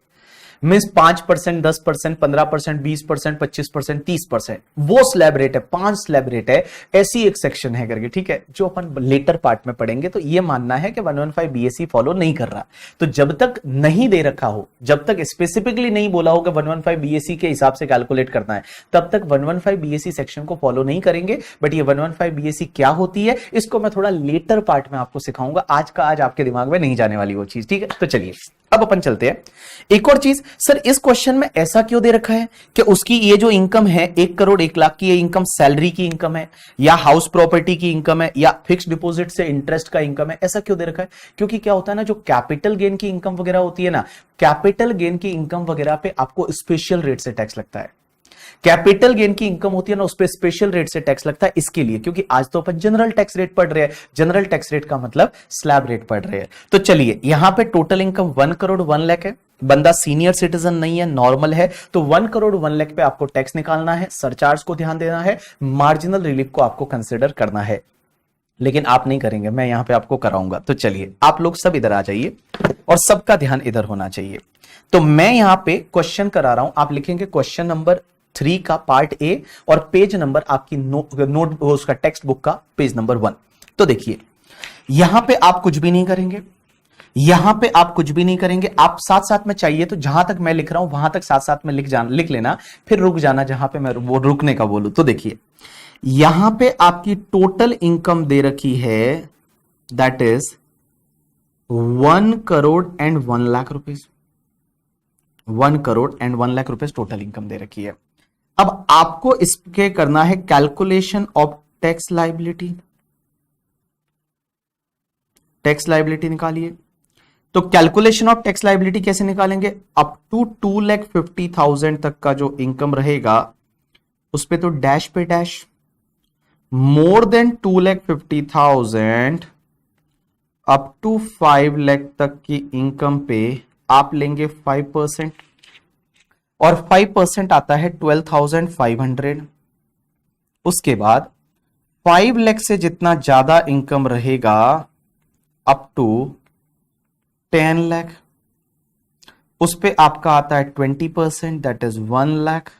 [SPEAKER 1] मीन्स 5%, 10%, 15%, 20%, 25%, 30%, वो स्लैब रेट है, 5 स्लैब रेट है। ऐसी एक सेक्शन है करके, ठीक है, जो अपन लेटर पार्ट में पढ़ेंगे। तो ये मानना है कि 115 BAC फॉलो नहीं कर रहा। तो जब तक नहीं दे रखा हो, जब तक स्पेसिफिकली नहीं बोला हो कि 115 BAC के हिसाब से कैलकुलेट करना है, तब तक 115 BAC सेक्शन को फॉलो नहीं करेंगे। बट ये 115 BAC क्या होती है, इसको मैं थोड़ा लेटर पार्ट में आपको सिखाऊंगा। आज का आज आपके दिमाग में नहीं जाने वाली वो चीज, ठीक है। तो चलिए अब अपन चलते हैं। एक और चीज सर, इस क्वेश्चन में ऐसा क्यों दे रखा है कि उसकी ये जो इनकम है 1 करोड़ 1 लाख की, ये इनकम सैलरी की इनकम है या हाउस प्रॉपर्टी की इनकम है या फिक्स डिपॉजिट से इंटरेस्ट का इनकम है, ऐसा क्यों दे रखा है? क्योंकि क्या होता है ना, जो कैपिटल गेन की इनकम वगैरह होती है ना, कैपिटल गेन की इनकम वगैरह पे आपको स्पेशल रेट से टैक्स लगता है। कैपिटल गेन की इनकम होती है ना, उस पर स्पेशल रेट से टैक्स लगता है। इसके लिए, क्योंकि आज तो अपन जनरल टैक्स रेट पढ़ रहे हैं, जनरल टैक्स रेट का मतलब स्लैब रेट पढ़ रहे हैं। तो चलिए यहां पे टोटल इनकम 1 करोड़ 1 लाख है, बंदा सीनियर सिटीजन नहीं है, नॉर्मल है, तो 1 करोड़ 1 लाख पे आपको टैक्स निकालना है, सरचार्ज को ध्यान देना है, मार्जिनल रिलीफ को आपको कंसिडर करना है। लेकिन आप नहीं करेंगे, मैं यहां पे आपको कराऊंगा। तो चलिए आप लोग सब इधर आ जाइए और सबका ध्यान इधर होना चाहिए। तो मैं यहां पे क्वेश्चन करा रहा हूं, आप लिखेंगे क्वेश्चन नंबर 3 का पार्ट ए और पेज नंबर आपकी नोट उसका टेक्स्ट बुक का पेज नंबर 1। तो देखिए यहां पे आप कुछ भी नहीं करेंगे, यहां पे आप कुछ भी नहीं करेंगे। आप साथ साथ में चाहिए तो जहां तक मैं लिख रहा हूं वहां तक साथ साथ में लिख लेना, फिर रुक जाना जहां पे मैं वो रुकने का बोलूं। तो देखिए यहां पे आपकी टोटल इनकम दे रखी है, that is 1 crore and 1 lakh rupees. 1 crore and 1 lakh rupees total income दे रखी है। अब आपको इसके करना है calculation of tax liability. Tax liability निकालिए। तो कैलकुलेशन ऑफ टैक्स लायबिलिटी कैसे निकालेंगे? अप टू 2,50,000 तक का जो इनकम रहेगा उस पे तो डैश पे dash, more than 2,50,000 up to 5 lakh तक की इनकम पे आप लेंगे 5%, और 5% आता है 12,500। उसके बाद 5 लाख से जितना ज्यादा इनकम रहेगा अप टू 10 लाख, उस पे आपका आता है 20%, दैट इज 1 लाख।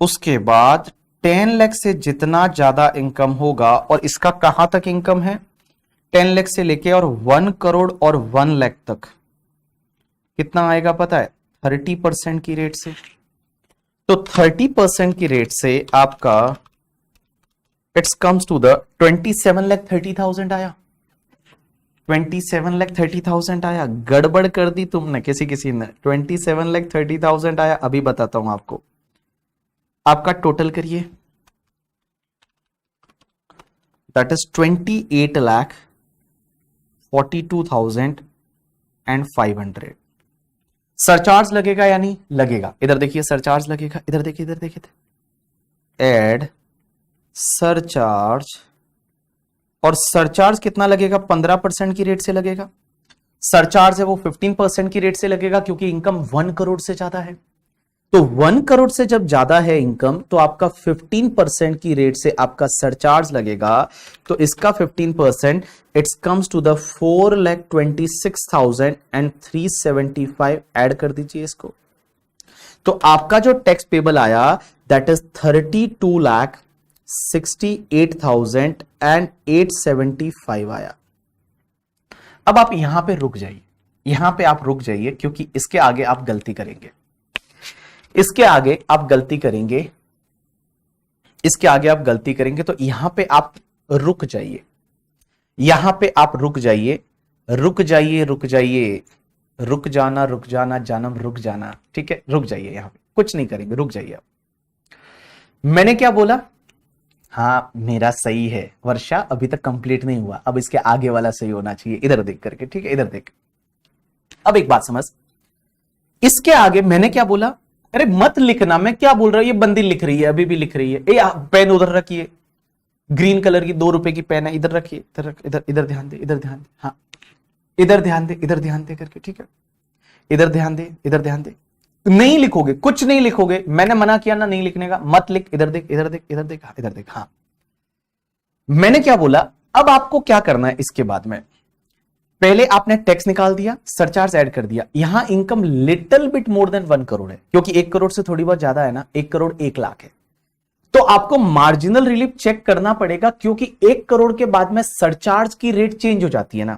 [SPEAKER 1] उसके बाद 10 लाख से जितना ज्यादा इनकम होगा, और इसका कहां तक इनकम है, 10 लाख से लेके और 1 करोड़ और 1 लाख तक कितना आएगा पता है? 30% की रेट से। तो 30% की रेट से आपका इट्स कम्स टू द 27,30,000 आया। 27,30,000 आया। गड़बड़ कर दी तुमने किसी ने। 27,30,000 आया। अभी बताता हूं आपको। आपका टोटल करिए, दैट इज 28,42,500। सरचार्ज लगेगा या नहीं लगेगा? इधर देखिए सरचार्ज लगेगा, इधर देखिए, इधर देखिए, एड सरचार्ज। और सरचार्ज कितना लगेगा? 15% की रेट से लगेगा। सरचार्ज है वो 15% की रेट से लगेगा, क्योंकि इनकम 1 करोड़ से ज्यादा है। तो 1 करोड़ से जब ज्यादा है इनकम तो आपका 15% की रेट से आपका सरचार्ज लगेगा। तो इसका 15% it's comes to the 4,26,375। Add कर दीजिए इसको। तो आपका जो टैक्स पेबल आया दैट इज 32,68,875 आया। अब आप यहां पे रुक जाइए, यहां पे आप रुक जाइए, क्योंकि इसके आगे आप गलती करेंगे, इसके आगे आप गलती करेंगे, इसके आगे आप गलती करेंगे। तो यहां पे आप रुक जाइए, यहां पे आप रुक जाइए, रुक जाइए, रुक जाइए, रुक जाना, रुक जाना, जानम रुक जाना, ठीक है, रुक जाइए, यहां पे कुछ नहीं करेंगे, रुक जाइए आप। मैंने क्या बोला? हाँ मेरा सही है वर्षा, अभी तक कंप्लीट नहीं हुआ, अब इसके आगे वाला सही होना चाहिए, इधर देख करके, ठीक है, इधर देख। अब एक बात समझ, इसके आगे मैंने क्या बोला? अरे मत लिखना, मैं क्या बोल रहा हूं, ये बंदी लिख रही है, अभी भी लिख रही है। पेन उधर रखिए, ग्रीन कलर की 2 रुपए की पेन है, इधर रखिए, इधर रख, इधर इधर ध्यान दे, इधर ध्यान दे, हाँ इधर ध्यान दे, इधर ध्यान दे करके, ठीक है, इधर ध्यान दे, इधर ध्यान दे। नहीं लिखोगे, कुछ नहीं लिखोगे, मैंने मना किया ना नहीं लिखने का, मत लिख, इधर देख, इधर देख, इधर देख, इधर देख। हाँ मैंने क्या बोला? अब आपको क्या करना है इसके बाद में? पहले आपने टैक्स निकाल दिया, सरचार्ज ऐड कर दिया। यहां income little bit more than 1 crore है, क्योंकि 1 करोड़ से थोड़ी बहुत ज्यादा है ना, 1 करोड़ 1 लाख है। तो आपको मार्जिनल रिलीफ चेक करना पड़ेगा, क्योंकि 1 करोड़ के बाद में सरचार्ज की रेट चेंज हो जाती है ना।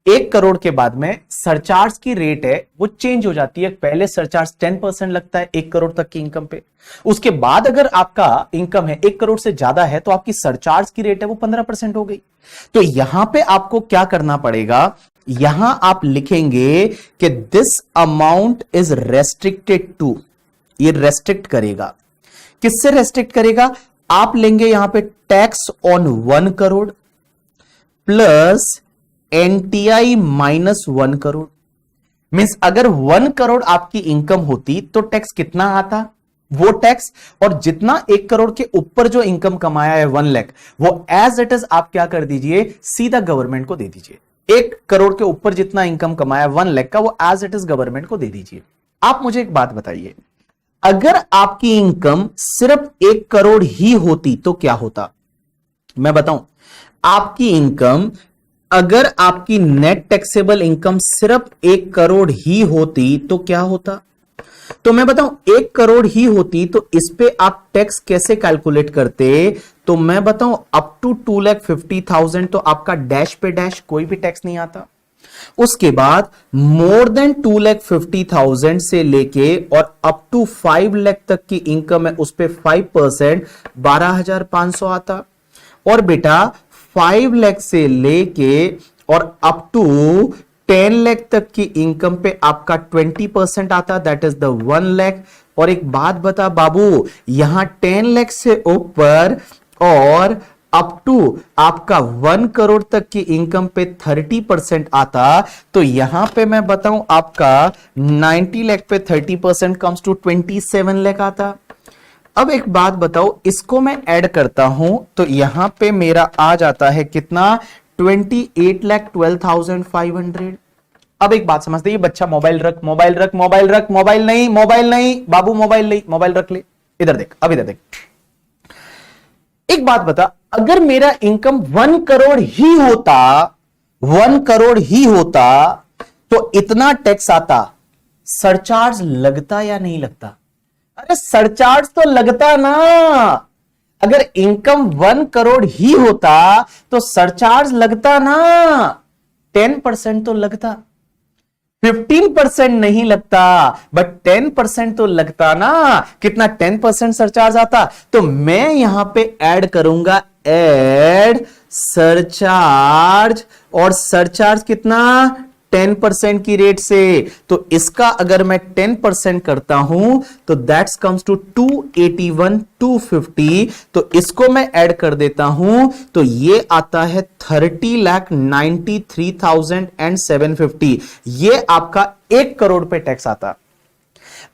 [SPEAKER 1] 1 करोड़ के बाद में सरचार्ज की रेट है वो चेंज हो जाती है। पहले सरचार्ज 10% लगता है 1 करोड़ तक की इनकम पे, उसके बाद अगर आपका इनकम है 1 करोड़ से ज्यादा है तो आपकी सरचार्ज की रेट है वो 15% हो गई। तो यहां पे आपको क्या करना पड़ेगा? यहां आप लिखेंगे कि this amount is restricted to, ये रेस्ट्रिक्ट करेगा, किससे रेस्ट्रिक्ट करेगा? आप लेंगे यहां पे tax on 1 crore plus NTI -1 crore. Means अगर 1 करोड़ आपकी इनकम होती तो टैक्स कितना आता? वो टैक्स, और जितना 1 करोड़ के ऊपर जो इनकम कमाया है 1 लाख, वो एज इट इज आप क्या कर दीजिए, सीधा गवर्नमेंट को दे दीजिए। 1 करोड़ के ऊपर जितना इनकम कमाया 1 लाख का, वो एज इट इज गवर्नमेंट को दे दीजिए। आप मुझे एक बात बताइए, अगर आपकी इनकम सिर्फ 1 करोड़ ही होती तो क्या होता? मैं बताऊं, आपकी इनकम, अगर आपकी नेट टैक्सेबल इनकम सिर्फ 1 करोड़ ही होती तो क्या होता? तो मैं बताऊं, 1 करोड़ ही होती तो इस पे आप टैक्स कैसे कैलकुलेट करते? तो मैं बताऊं, अप टू 2,50,000 तो आपका डैश पे डैश, कोई भी टैक्स नहीं आता। उसके बाद मोर देन 2,50,000 से लेके और अप टू 5 लाख तक की इनकम है, उस पे 5% 12,500 आता। और बेटा 5 लाख से लेके और अप टू 10 लाख तक की इनकम पे आपका 20% आता, दैट इज द 1 लाख। और एक बात बता बाबू, यहां 10 लाख से ऊपर और अप टू आपका 1 करोड़ तक की इनकम पे 30% आता, तो यहां पे मैं बताऊं आपका 90 लाख पे 30% कम्स टू 27 लाख आता। अब एक बात बताओ, इसको मैं ऐड करता हूं तो यहां पे मेरा आ जाता है कितना? 28,12,500। अब एक बात समझते, ये बच्चा मोबाइल रख, मोबाइल रख, मोबाइल रख, मोबाइल नहीं, मोबाइल नहीं बाबू, मोबाइल नहीं, मोबाइल रख ले, इधर देख, अब इधर देख। एक बात बता, अगर मेरा इनकम 1 करोड़ ही होता, 1 करोड़ ही होता तो इतना टैक्स आता, सरचार्ज लगता या नहीं लगता? अरे सरचार्ज तो लगता ना। अगर इनकम 1 करोड़ ही होता तो सरचार्ज लगता ना, 10% तो लगता, 15% नहीं लगता, बट 10% तो लगता ना। कितना? 10% सरचार्ज आता। तो मैं यहां पे ऐड करूंगा, ऐड सरचार्ज, और सरचार्ज कितना? 10% की रेट से। तो इसका अगर मैं 10% करता हूं तो दैट्स कम्स टू 281,250। तो इसको मैं ऐड कर देता हूं तो ये आता है 30,93,750। ये आपका 1 करोड़ पे टैक्स आता।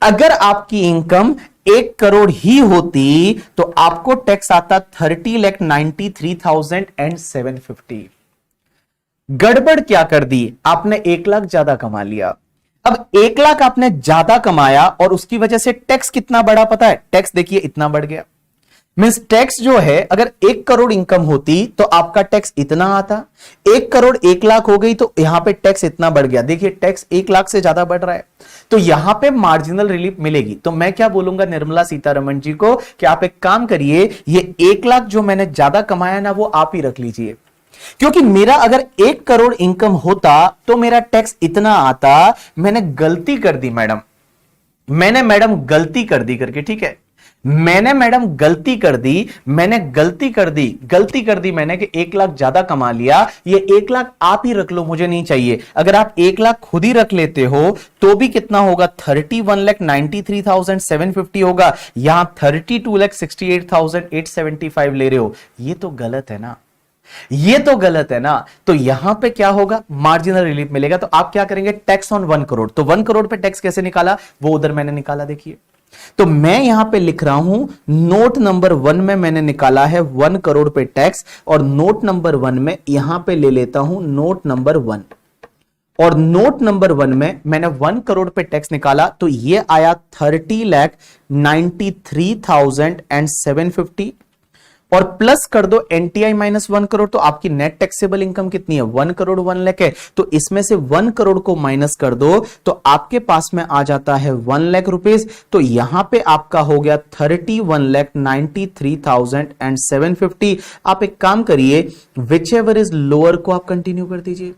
[SPEAKER 1] अगर आपकी इनकम 1 करोड़ ही होती तो आपको टैक्स आता 30,93,750। गड़बड़ क्या कर दी आपने? 1 लाख ज्यादा कमा लिया। अब 1 लाख आपने ज्यादा कमाया और उसकी वजह से टैक्स कितना बढ़ा पता है? टैक्स देखिए इतना बढ़ गया। मींस टैक्स जो है, अगर 1 करोड़ इनकम होती तो आपका टैक्स इतना आता, 1 करोड़ 1 लाख हो गई तो यहां पे टैक्स इतना बढ़ गया। देखिए टैक्स 1 लाख से ज्यादा बढ़ रहा है, तो यहां पे मार्जिनल रिलीफ मिलेगी। तो मैं क्या बोलूंगा निर्मला सीतारमण जी को कि आप एक काम करिए, ये 1 लाख जो मैंने ज्यादा कमाया ना वो आप ही रख लीजिए, क्योंकि मेरा अगर 1 करोड़ इनकम होता तो मेरा टैक्स इतना आता। मैंने गलती कर दी मैडम, मैंने मैडम गलती कर दी करके, ठीक है, मैंने मैडम गलती कर दी, मैंने गलती कर दी मैंने कि 1 लाख ज्यादा कमा लिया, ये 1 लाख आप ही रख लो, मुझे नहीं चाहिए। अगर आप 1 लाख खुद ही रख लेते हो तो भी कितना होगा? 31,93,750 होगा। यहां 32,68,875 ले रहे हो, ये तो गलत है ना, ये तो गलत है ना। तो यहां पे क्या होगा? मार्जिनल रिलीफ मिलेगा। तो आप क्या करेंगे? Tax on 1 crore. तो 1 करोड़ पे टैक्स कैसे निकाला वो उधर मैंने निकाला, देखिए। तो मैं यहां पे लिख रहा हूं नोट नंबर 1 में मैंने निकाला है 1 करोड़ पे टैक्स, और नोट नंबर 1 में यहां पे ले लेता हूं नोट नंबर 1, और नोट नंबर 1 में मैंने 1 करोड़ पे टैक्स निकाला तो ये आया 30,93,750, और प्लस कर दो एनटीआई माइनस 1 करोड़, तो आपकी नेट टैक्सेबल इनकम कितनी है? 1 करोड़ 1 लाख है। तो इसमें से 1 करोड़ को माइनस कर दो तो आपके पास में आ जाता है 1 लाख रुपीज। तो यहां पे आपका हो गया 31,93,750। आप एक काम करिए, विच एवर इज लोअर को आप कंटिन्यू कर दीजिए,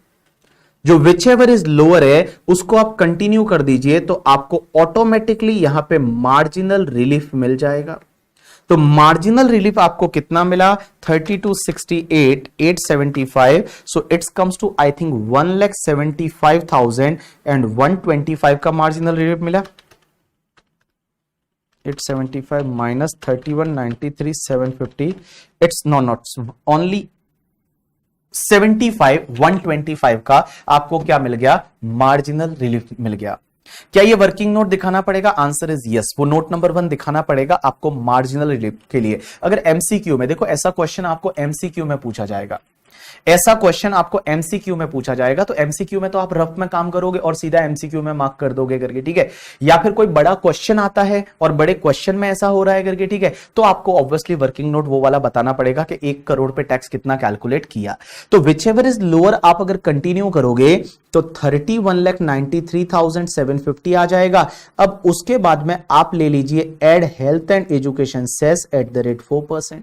[SPEAKER 1] जो विच एवर इज लोअर है उसको आप कंटिन्यू कर दीजिए, तो आपको ऑटोमेटिकली यहां पे मार्जिनल रिलीफ मिल जाएगा। तो मार्जिनल रिलीफ आपको कितना मिला? 32,68,875। So it's comes to I think 1,75,125 का मार्जिनल रिलीफ मिला। 875 माइनस 31,93,750, इट्स नॉट ओनली 75,125 का आपको क्या मिल गया? मार्जिनल रिलीफ मिल गया। क्या ये वर्किंग नोट दिखाना पड़ेगा? आंसर इज यस, वो नोट नंबर 1 दिखाना पड़ेगा आपको मार्जिनल रिलीफ के लिए। अगर एमसीक्यू में देखो, ऐसा क्वेश्चन आपको एमसीक्यू में पूछा जाएगा, ऐसा क्वेश्चन आपको एमसीक्यू में पूछा जाएगा, तो एमसीक्यू में तो आप रफ में काम करोगे और सीधा एमसीक्यू में मार्क कर दोगे करके, ठीक है। या फिर कोई बड़ा क्वेश्चन आता है और बड़े क्वेश्चन में ऐसा हो रहा है करके, ठीक है, तो आपको ऑब्वियसली वर्किंग नोट वो वाला बताना पड़ेगा कि 1 करोड़ पे टैक्स कितना कैलकुलेट किया। तो विच एवर इज लोअर आप अगर कंटिन्यू करोगे तो 31,93,750 आ जाएगा। अब उसके बाद में आप ले लीजिए add health and education cess at the rate 4%।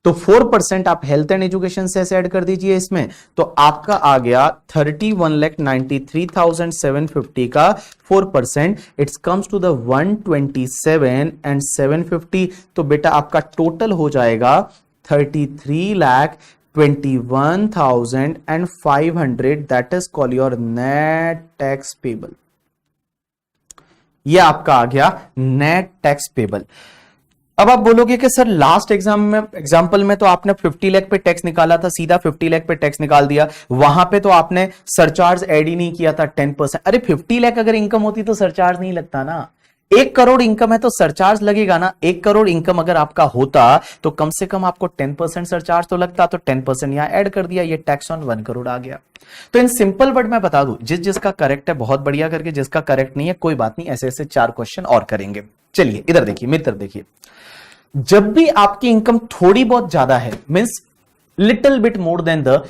[SPEAKER 1] तो 4% आप health and education cess add कर दीजिए इसमें, तो आपका आ गया 31,93,750 का 4%, इट्स कम्स टू द 127,750। तो बेटा आपका टोटल हो जाएगा 33,21,500, that is call your net tax payable. ये आपका आ गया नेट टैक्स पेबल। अब आप बोलोगे कि सर लास्ट एग्जाम्पल में तो आपने 50 लाख पे टैक्स निकाला था, सीधा 50 लाख पे टैक्स निकाल दिया, वहां पे तो आपने सरचार्ज ऐड ही नहीं किया था 10%। अरे 50 लाख अगर इनकम होती तो सरचार्ज नहीं लगता ना। 1 करोड़ इनकम है तो सरचार्ज लगेगा ना। 1 करोड़ इनकम अगर आपका होता तो कम से कम आपको 10% सरचार्ज तो लगता, तो 10% यहां ऐड कर दिया, ये टैक्स ऑन 1 करोड़ आ गया। तो इन सिंपल वर्ड में बता दूं, जिसका करेक्ट है बहुत बढ़िया करके, जिसका करेक्ट नहीं है कोई बात नहीं, ऐसे ऐसे 4 क्वेश्चन और करेंगे। चलिए इधर देखिए, मेरी तरफ देखिए, जब भी आपकी इनकम थोड़ी बहुत ज्यादा है, means little bit more then the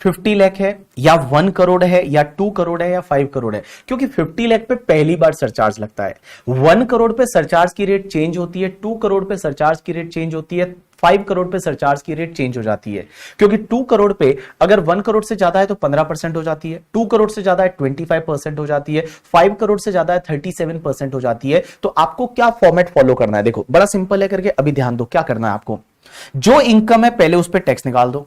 [SPEAKER 1] 50 lakh है, या 1 करोड़ है, या 2 करोड़ है, या 5 करोड़ है, क्योंकि 50 लाख पे पहली बार सरचार्ज लगता है। 1 करोड़ पे सरचार्ज की रेट चेंज होती है, 2 करोड़ पे सरचार्ज की रेट चेंज होती है, 5 करोड़ पे सरचार्ज की रेट चेंज हो जाती है। क्योंकि 2 करोड़ पे अगर 1 करोड़ से ज्यादा है तो 15% हो जाती है, 2 करोड़ से ज्यादा है 25% हो जाती है, 5 करोड़ से ज्यादा है 37% हो जाती है। तो आपको क्या फॉर्मेट फॉलो करना है? देखो बड़ा सिंपल है करके, अभी ध्यान दो क्या करना है आपको। जो इनकम है पहले उस पर टैक्स निकाल दो,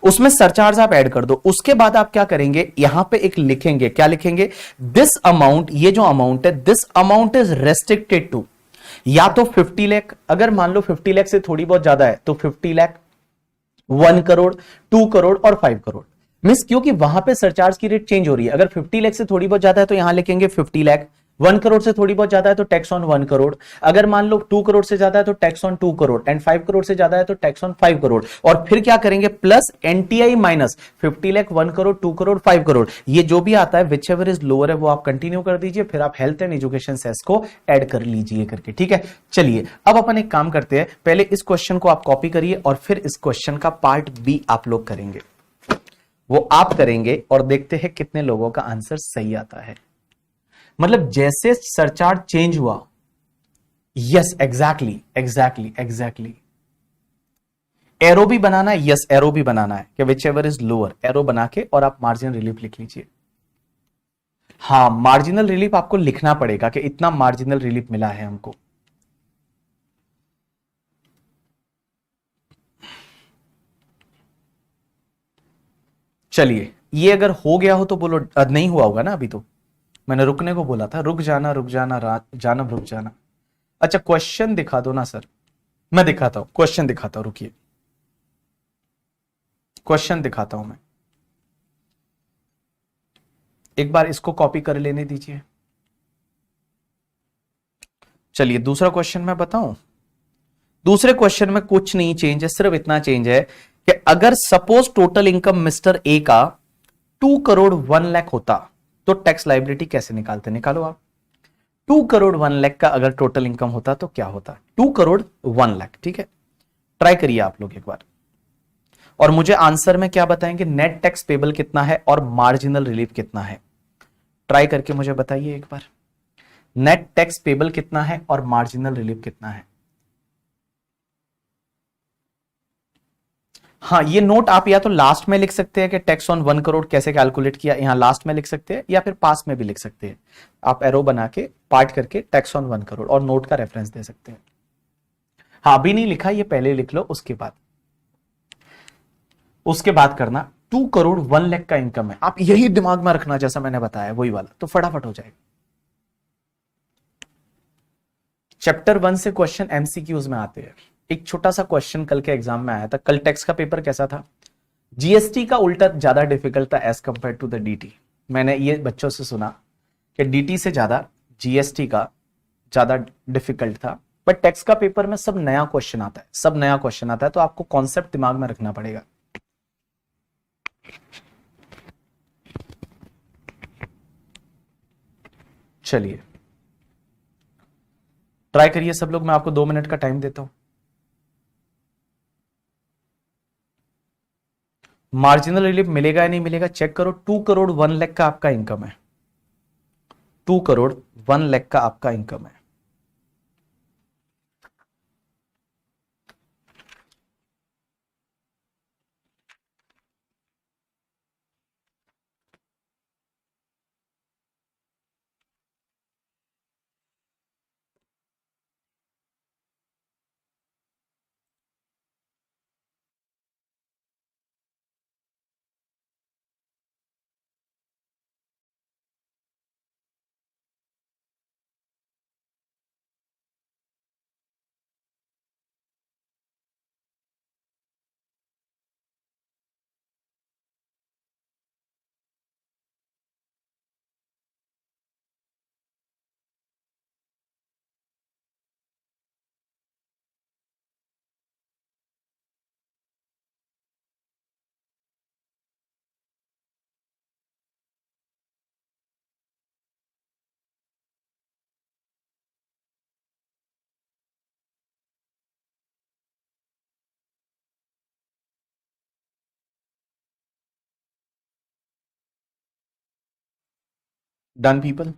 [SPEAKER 1] उसमें सरचार्ज आप ऐड कर दो, उसके बाद आप क्या करेंगे, यहां पे एक लिखेंगे, क्या लिखेंगे? दिस अमाउंट, ये जो अमाउंट है, this amount is restricted to, या तो 50 लाख, अगर मान लो 50 लाख से थोड़ी बहुत ज्यादा है तो 50 लाख, 1 करोड़, 2 करोड़ और 5 करोड़। मींस क्योंकि वहां पे सरचार्ज की रेट चेंज हो रही है। अगर 50 लाख से थोड़ी बहुत ज्यादा है तो यहां लिखेंगे 50 लाख, 1 करोड़ से थोड़ी बहुत ज्यादा है तो टैक्स ऑन 1 करोड़। अगर मान लो 2 करोड़ से ज्यादा है तो tax on 2 crore, and 5 crore से ज्यादा है तो टैक्स ऑन 5 करोड़। और फिर क्या करेंगे, plus NTI minus 50 lakh, 1 crore, 2 crore, 5 crore. ये जो भी आता है विच एवर इज लोअर है वो आप कंटिन्यू कर दीजिए, फिर आप हेल्थ एंड एजुकेशन सेस को ऐड कर लीजिए करके, ठीक है। चलिए अब अपन एक काम करते हैं, पहले इस क्वेश्चन को आप कॉपी करिए और फिर इस क्वेश्चन का पार्ट बी आप लोग करेंगे। वो आप करेंगे और देखते हैं कितने लोगों का आंसर सही आता है। मतलब जैसे सरचार्ज चेंज हुआ, yes exactly exactly exactly. Arrow भी बनाना है, यस एरो भी बनाना है कि which ever is lower, arrow बना के और आप मार्जिनल रिलीफ लिख लीजिए। हाँ मार्जिनल रिलीफ आपको लिखना पड़ेगा कि इतना मार्जिनल रिलीफ मिला है हमको। चलिए ये अगर हो गया हो तो बोलो, नहीं हुआ होगा ना अभी तो, मैंने रुकने को बोला था, रुक जाना रुक जाना, रात जानब रुक जाना। अच्छा क्वेश्चन दिखा दो ना सर, मैं दिखाता हूं क्वेश्चन, दिखाता हूं रुकिए, क्वेश्चन दिखाता हूं मैं। एक बार इसको कॉपी कर लेने दीजिए। चलिए दूसरा क्वेश्चन मैं बताऊं। दूसरे क्वेश्चन में कुछ नहीं चेंज है, सिर्फ इतना चेंज है कि अगर suppose total income mister A का 2 करोड़ 1 लाख होता तो टैक्स लाइबिलिटी कैसे निकालते, निकालो आप। 2 करोड़ 1 लाख का अगर टोटल इनकम होता तो क्या होता, 2 करोड़ 1 लाख, ठीक है। ट्राई करिए आप लोग एक बार और मुझे आंसर में क्या बताएंगे, नेट टैक्स पेबल कितना है और मार्जिनल रिलीफ कितना है। ट्राई करके मुझे बताइए एक बार, नेट टैक्स पेबल कितना है और मार्जिनल रिलीफ कितना है। हाँ ये नोट आप या तो लास्ट में लिख सकते हैं कि टैक्स ऑन 1 करोड़ कैसे कैलकुलेट किया, यहां लास्ट में लिख सकते हैं, या फिर पास में भी लिख सकते हैं। आप एरो बना के पार्ट करके टैक्स ऑन 1 करोड़ और नोट का रेफरेंस दे सकते हैं। हाँ अभी नहीं लिखा, ये पहले लिख लो, उसके बाद करना। 2 करोड़ 1 लाख का इनकम है, आप यही दिमाग में रखना जैसा मैंने बताया वही वाला, तो फटाफट हो जाएगा। चैप्टर 1 से क्वेश्चन एमसीक्यूज में आते हैं। एक छोटा सा क्वेश्चन कल के एग्जाम में आया था, कल टैक्स का पेपर कैसा था, जीएसटी का उल्टा ज्यादा डिफिकल्ट था as compare to the DT. मैंने ये बच्चों से सुना कि डीटी से ज्यादा जीएसटी का ज्यादा डिफिकल्ट था। बट टैक्स का पेपर में सब नया क्वेश्चन आता है, सब नया क्वेश्चन आता है, तो आपको कॉन्सेप्ट दिमाग में रखना पड़ेगा। चलिए ट्राई करिए सब लोग, मैं आपको 2 मिनट का टाइम देता हूं। मार्जिनल रिलीफ मिलेगा या नहीं मिलेगा चेक करो। 2 करोड़ 1 लाख का आपका इनकम है, 2 करोड़ 1 लाख का आपका इनकम है। डन पीपल,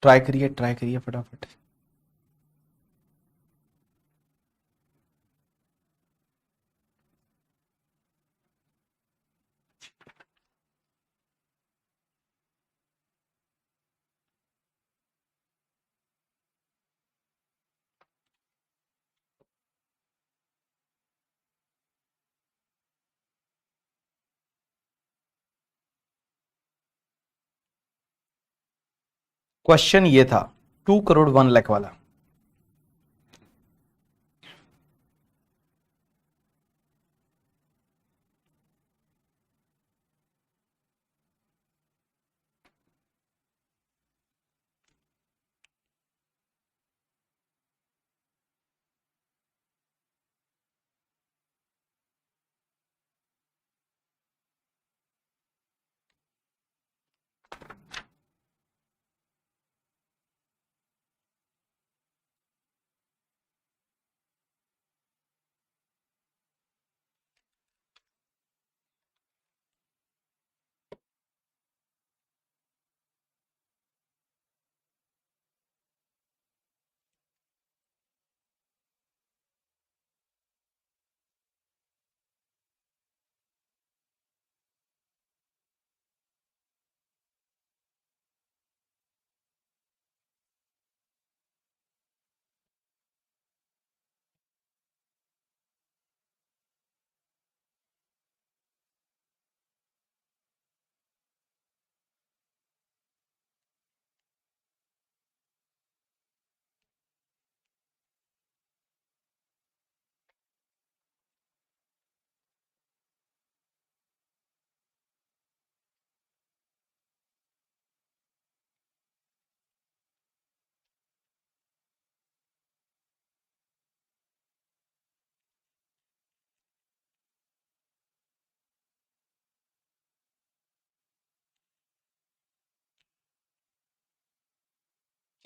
[SPEAKER 1] ट्राई करिए फटाफट। क्वेश्चन ये था 2 करोड़ 1 लाख वाला।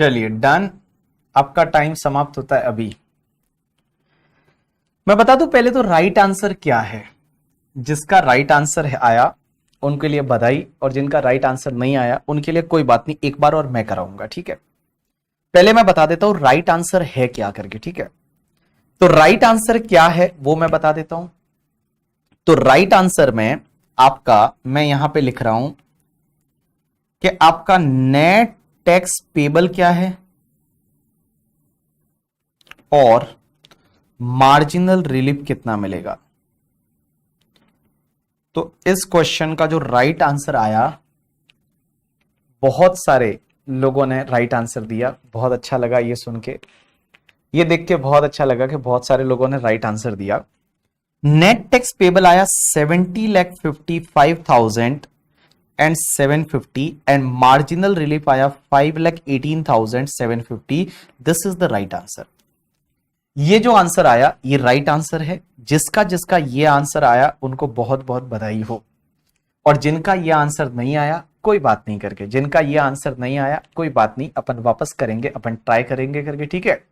[SPEAKER 1] चलिए डन, आपका टाइम समाप्त होता है अभी। मैं बता दूं पहले तो राइट आंसर क्या है। जिसका राइट आंसर है आया उनके लिए बधाई, और जिनका राइट आंसर नहीं आया उनके लिए कोई बात नहीं, एक बार और मैं कराऊंगा, ठीक है। पहले मैं बता देता हूं राइट आंसर है क्या करके, ठीक है। तो राइट आंसर क्या है वो मैं बता देता हूं। तो राइट आंसर में आपका, मैं यहां पे लिख रहा हूं कि आपका नेट टैक्स पेबल क्या है और मार्जिनल रिलीफ कितना मिलेगा। तो इस क्वेश्चन का जो राइट आंसर आया, बहुत सारे लोगों ने राइट आंसर दिया, बहुत अच्छा लगा ये सुन के, ये देख के बहुत अच्छा लगा कि बहुत सारे लोगों ने राइट आंसर दिया। नेट टैक्स पेबल आया 70,55,750 एंड मार्जिनल रिलीफ आया 5,18,750। This is the right answer. ये जो आंसर आया ये राइट आंसर है। जिसका जिसका ये आंसर आया उनको बहुत बहुत बधाई हो, और जिनका ये आंसर नहीं आया कोई बात नहीं करके, जिनका ये आंसर नहीं आया कोई बात नहीं, अपन वापस करेंगे, अपन ट्राई करेंगे करके, ठीक है।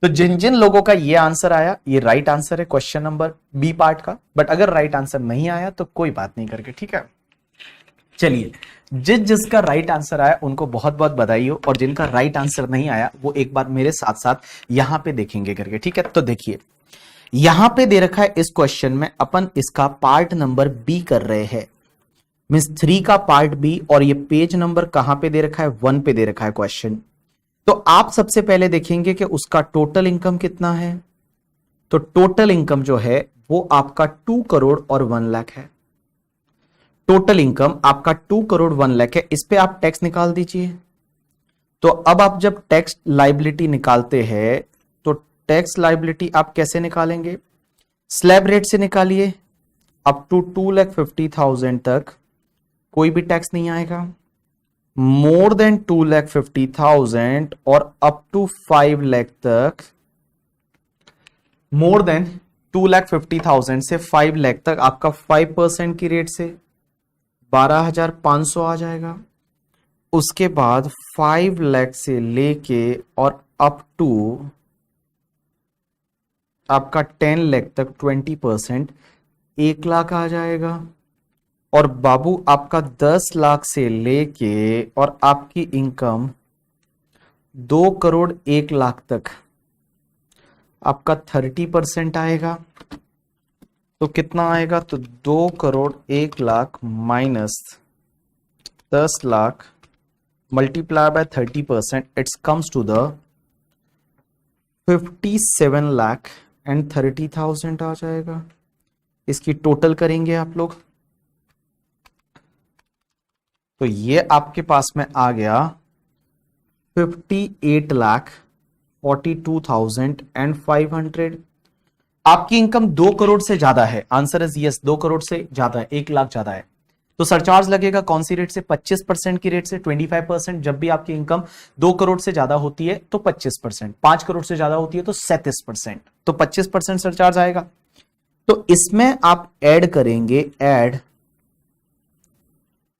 [SPEAKER 1] तो जिन जिन लोगों का ये आंसर आया ये राइट आंसर है क्वेश्चन नंबर बी पार्ट का, बट अगर राइट आंसर नहीं आया तो कोई बात नहीं करके, ठीक है। चलिए जिसका राइट आंसर आया उनको बहुत बहुत बधाई हो, और जिनका राइट आंसर नहीं आया वो एक बार मेरे साथ साथ यहां पे देखेंगे करके, ठीक है। तो देखिए यहां पे दे रखा है इस क्वेश्चन में, अपन इसका पार्ट नंबर बी कर रहे हैं, मींस 3 का पार्ट बी, और ये पेज नंबर कहां पे दे रखा है, 1 पे दे रखा है क्वेश्चन। तो आप सबसे पहले देखेंगे कि उसका टोटल इनकम कितना है। तो टोटल इनकम जो है वो आपका 2 करोड़ और 1 लाख है। टोटल इनकम आपका 2 करोड़ 1 लाख है। इस पे आप टैक्स निकाल दीजिए। तो अब आप जब टैक्स लाइबिलिटी निकालते हैं तो टैक्स लाइबिलिटी आप कैसे निकालेंगे, स्लैब रेट से निकालिए। अप टू 2,50,000 तक कोई भी टैक्स नहीं आएगा। मोर देन 2,50,000 और अप टू 5 लाख तक, मोर देन 2,50,000 से 5 लाख तक आपका 5% की रेट से 12,500 आ जाएगा। उसके बाद 5 लाख से लेके और अप टू आपका 10 लाख तक 20% 1 लाख आ जाएगा। और बाबू आपका 10 लाख से लेके और आपकी इनकम 2 करोड़ 1 लाख तक आपका 30% आएगा। तो कितना आएगा, तो 2 crore 1 lakh minus 10 lakh multiply by 30%, it's comes to the 57 lakh and 30,000 आ जाएगा। इसकी टोटल करेंगे आप लोग तो ये आपके पास में आ गया 58,42,500। आपकी इनकम 2 करोड़ से ज्यादा है, आंसर इज यस, 2 करोड़ से ज्यादा है, 1 लाख ज्यादा है। तो सरचार्ज लगेगा कौन सी रेट से, 25% की रेट से, 25%। जब भी आपकी इनकम 2 करोड़ से ज्यादा होती है तो 25%, 5 करोड़ से ज्यादा होती है तो 37%, तो 25% सरचार्ज आएगा। तो इसमें आप ऐड करेंगे, add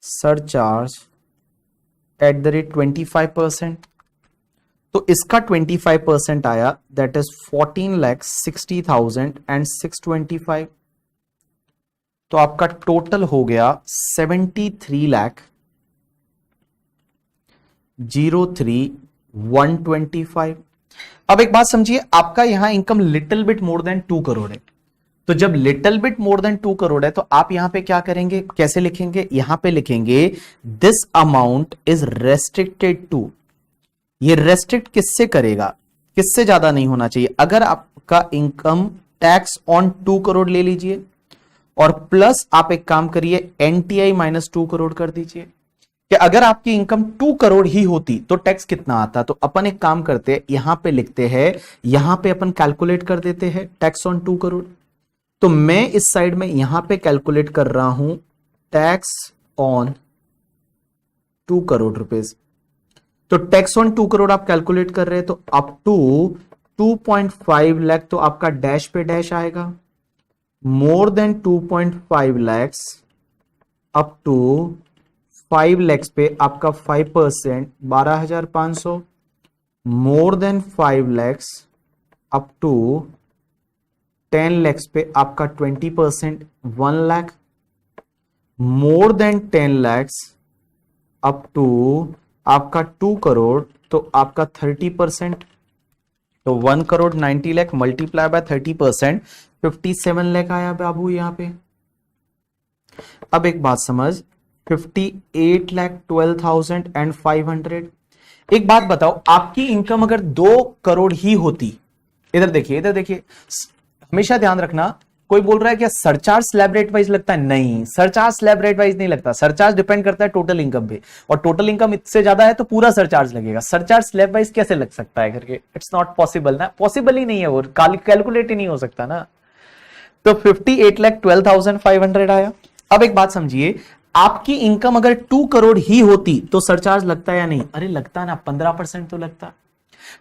[SPEAKER 1] surcharge at the rate 25%। तो इसका 25% आया, दैट इज 14,60,625। तो आपका टोटल हो गया 73,03,125। अब एक बात समझिए, आपका यहां income little bit more then 2 crore है। तो जब little bit more then 2 crore है तो आप यहां पे क्या करेंगे, कैसे लिखेंगे, यहां पे लिखेंगे this amount is restricted to. ये रेस्ट्रिक्ट किससे करेगा, किससे ज्यादा नहीं होना चाहिए। अगर आपका इनकम टैक्स ऑन 2 करोड़ ले लीजिए और प्लस आप एक काम करिए एनटीआई माइनस 2 करोड़ कर दीजिए, कि अगर आपकी इनकम 2 करोड़ ही होती तो टैक्स कितना आता। तो अपन एक काम करते, यहां पे लिखते हैं, यहां पे अपन कैलकुलेट कर देते हैं टैक्स ऑन 2 करोड़। तो मैं इस साइड में यहां पे कैलकुलेट कर रहा हूं टैक्स ऑन 2 करोड़ रुपीस। तो टैक्स ऑन 2 करोड़ आप कैलकुलेट कर रहे हैं तो अप टू 2.5 लाख तो आपका डैश पे डैश आएगा, more than 2.5 lakhs up to 5 lakhs पे आपका 5% 12,500, more than 5 lakhs up to 10 lakhs पे आपका 20%, 1 lakh. More than 10 lakhs up to आपका 2 करोड़, तो आपका 30%। तो 1 करोड़ 90 लाख मल्टीप्लाई बाय 30%, 57 लाख आया बाबू यहां पे। अब एक बात समझ, 58,12,500। एक बात बताओ, आपकी इनकम अगर 2 करोड़ ही होती, इधर देखिए इधर देखिए, हमेशा ध्यान रखना, कोई बोल रहा है क्या सरचार्ज स्लैब रेट वाइज लगता है? नहीं, सरचार्ज स्लैब रेट वाइज नहीं लगता। सरचार्ज डिपेंड करता है टोटल इनकम पे, और टोटल इनकम इससे ज्यादा है तो पूरा सरचार्ज लगेगा। सरचार्ज स्लैब वाइज कैसे लग सकता है करके? इट्स नॉट पॉसिबल ना, पॉसिबल ही नहीं है, वो कैलकुलेट ही नहीं हो सकता ना। तो 58,12,500 आया। अब एक बात समझिए, आपकी इनकम अगर 2 करोड़ ही होती तो सरचार्ज लगता है या नहीं? अरे लगता ना, 15% तो लगता।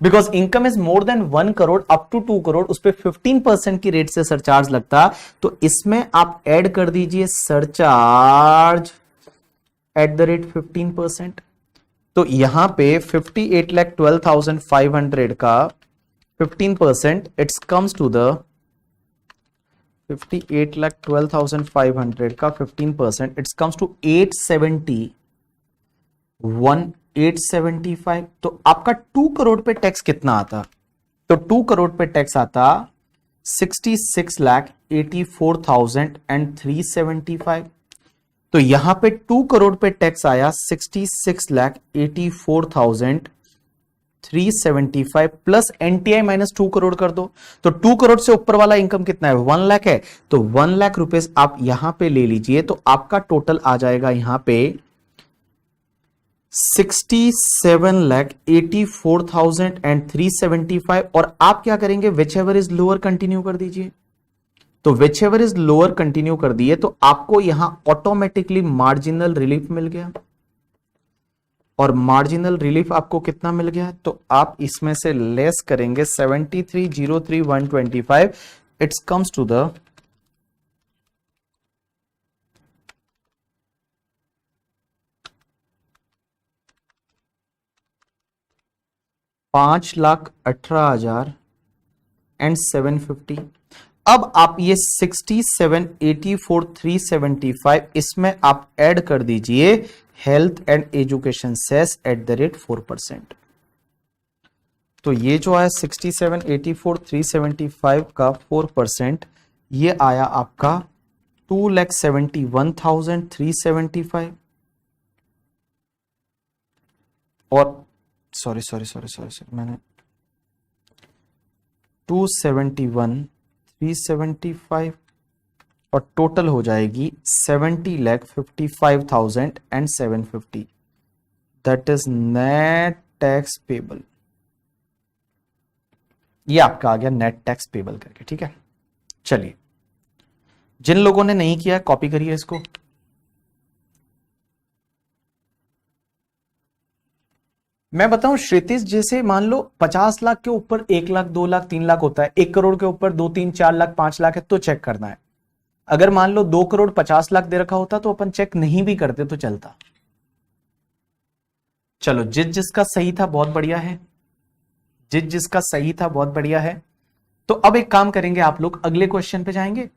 [SPEAKER 1] Because income is more than 1 crore up to 2 crore, उस पर 15% की रेट से सरचार्ज लगता। तो इसमें आप ऐड कर दीजिए सरचार्ज एट द रेट 15%। तो यहां पे 58,12,500 का 15%, इट्स कम्स टू द 58,12,500 का 15%, इट्स कम्स टू 875। तो आपका 2 करोड़ पे टैक्स कितना आता? तो 2 करोड़ पे टैक्स आता 66,84,375। तो यहां पे 2 करोड़ पे टैक्स आया 66,84,375 प्लस एनटीआई माइनस 2 करोड़ कर दो। तो 2 करोड़ से ऊपर वाला इनकम कितना है? 1 लाख है। तो 1 लाख रुपए आप यहां पे ले लीजिए, तो आपका टोटल आ जाएगा यहां पे 67,84,375। और आप क्या करेंगे? Which ever is lower continue कर दीजिए। तो whichever is lower continue कर दिए, तो आपको यहां ऑटोमेटिकली मार्जिनल रिलीफ मिल गया। और मार्जिनल रिलीफ आपको कितना मिल गया? तो आप इसमें से लेस करेंगे 73,03,125, it's comes to the 5,18,000 and 750। अब आप ये 67,84,375 इसमें आप ऐड कर दीजिए health and education cess at the rate 4%। तो ये जो आया 67,84,375 का 4%, ये आया आपका 2,71,375। और sorry sorry sorry sorry sorry, मैंने 271,375, और टोटल हो जाएगी 70,55,750। That is net tax payable. ये आपका आ गया नेट टैक्स पेबल करके, ठीक है। चलिए, जिन लोगों ने नहीं किया कॉपी करिए इसको। मैं बताऊं, क्षितिज जैसे मान लो 50 लाख के ऊपर 1 लाख 2 लाख 3 लाख होता है, 1 करोड़ के ऊपर 2 3 4 लाख 5 लाख है तो चेक करना है। अगर मान लो 2 करोड़ 50 लाख दे रखा होता तो अपन चेक नहीं भी करते तो चलता। चलो, जिसका सही था बहुत बढ़िया है, जिसका सही था बहुत बढ़िया है। तो अब एक काम करेंगे, आप लोग अगले क्वेश्चन पे जाएंगे,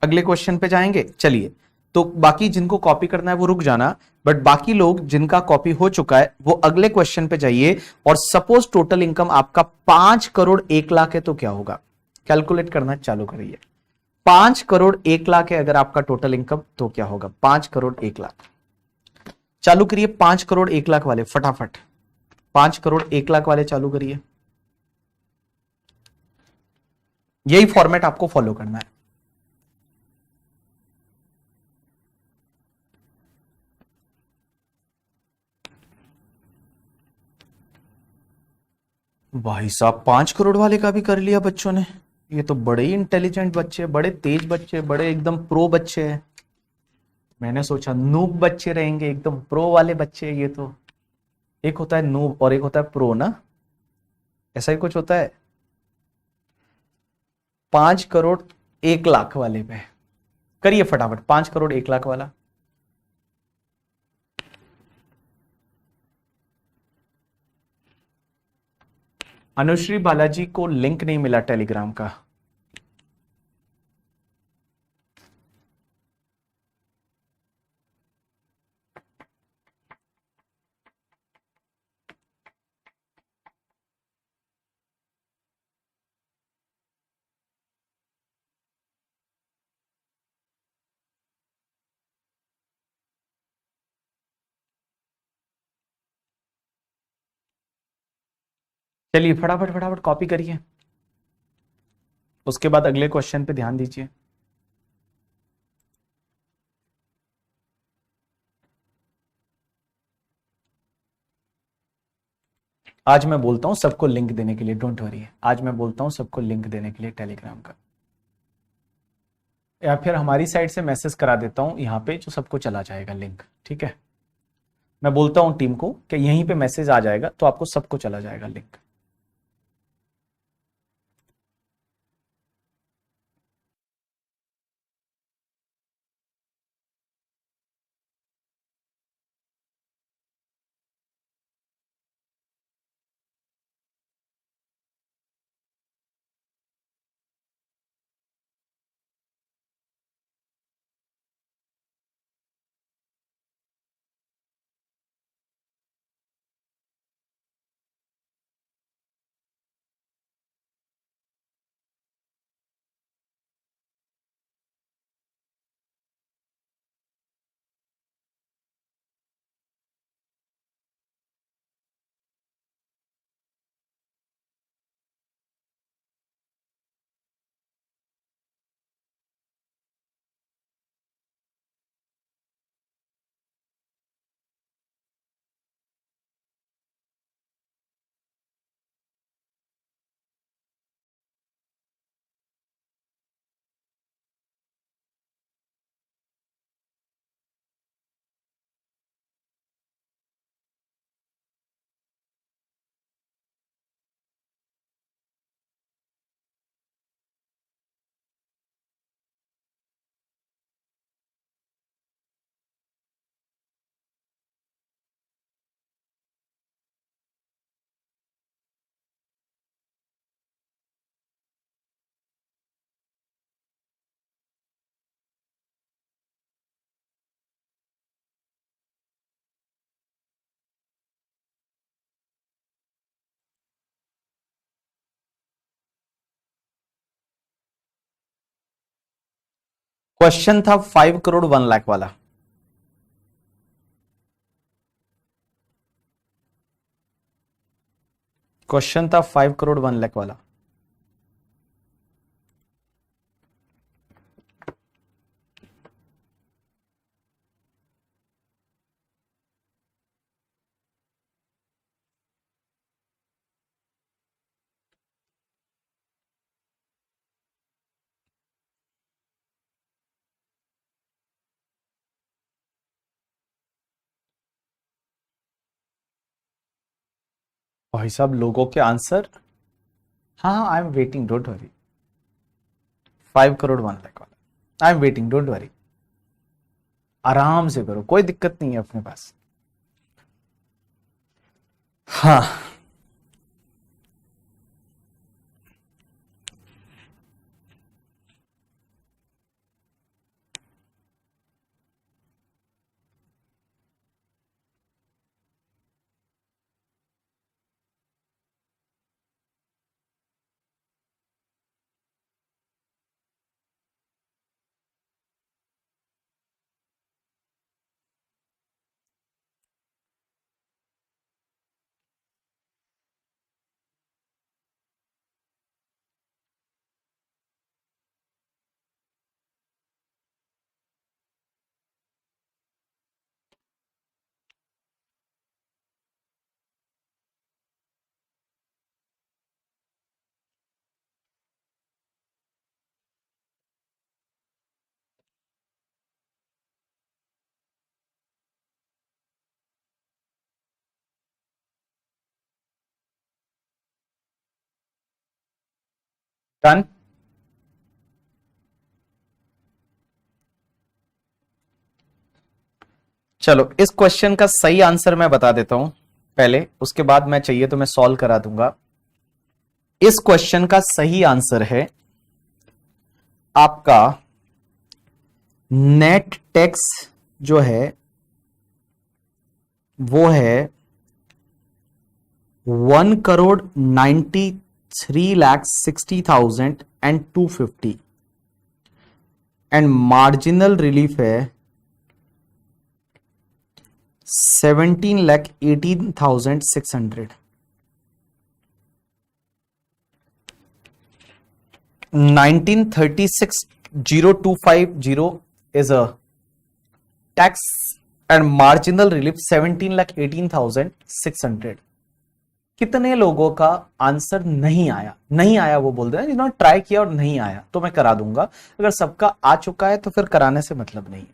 [SPEAKER 1] अगले क्वेश्चन पे जाएंगे। चलिए, तो बाकी जिनको कॉपी करना है वो रुक जाना, बट बाकी लोग जिनका कॉपी हो चुका है वो अगले क्वेश्चन पे जाइए। और सपोज टोटल इनकम आपका 5 करोड़ 1 लाख है तो क्या होगा? कैलकुलेट करना चालू करिए। 5 करोड़ 1 लाख है अगर आपका टोटल इनकम तो क्या होगा? 5 करोड़ 1 लाख। चालू करिए 5 करोड़ 1 लाख वाले फटाफट, 5 करोड़ 1 लाख वाले चालू करिए। यही फॉर्मेट आपको फॉलो करना है। भाई साहब, 5 करोड़ वाले का भी कर लिया बच्चों ने। ये तो बड़े ही इंटेलिजेंट बच्चे, बड़े तेज बच्चे, बड़े एकदम प्रो बच्चे हैं। मैंने सोचा नूब बच्चे रहेंगे, एकदम प्रो वाले बच्चे। ये तो एक होता है नूब और एक होता है प्रो ना, ऐसा ही कुछ होता है। 5 करोड़ 1 लाख वाले पे करिए फटाफट, 5 करोड़ 1 लाख वाला। अनुश्री बालाजी को लिंक नहीं मिला टेलीग्राम का। चलिए फटाफट फटाफट कॉपी करिए, उसके बाद अगले क्वेश्चन पे ध्यान दीजिए। आज मैं बोलता हूं सबको लिंक देने के लिए, डोंट वरी, आज मैं बोलता हूं सबको लिंक देने के लिए टेलीग्राम का, या फिर हमारी साइड से मैसेज करा देता हूं यहां पे, जो सबको चला जाएगा लिंक। ठीक है, मैं बोलता हूं टीम को कि यहीं पे मैसेज आ जाएगा तो आपको सबको चला जाएगा लिंक। क्वेश्चन था 5 करोड़ 1 लाख वाला। क्वेश्चन था 5 करोड़ 1 लाख वाला। भाई साहब लोगों के आंसर, हाँ हाँ I am waiting, don't worry. 5 crore 1 lakh वाला, I am waiting, don't worry. आराम से करो, कोई दिक्कत नहीं है अपने पास। हाँ, डन। चलो इस क्वेश्चन का सही आंसर मैं बता देता हूं पहले, उसके बाद मैं चाहिए तो मैं सॉल्व करा दूंगा। इस क्वेश्चन का सही आंसर है आपका नेट टैक्स जो है वो है 1,93,60,250 एंड मार्जिनल रिलीफ है 17,18,600. 19,36,0250 is a tax and marginal relief 17,18,600. कितने लोगों का आंसर नहीं आया? नहीं आया वो बोल रहे हैं जिन्होंने ट्राई किया और नहीं आया तो मैं करा दूंगा, अगर सबका आ चुका है तो फिर कराने से मतलब नहीं है.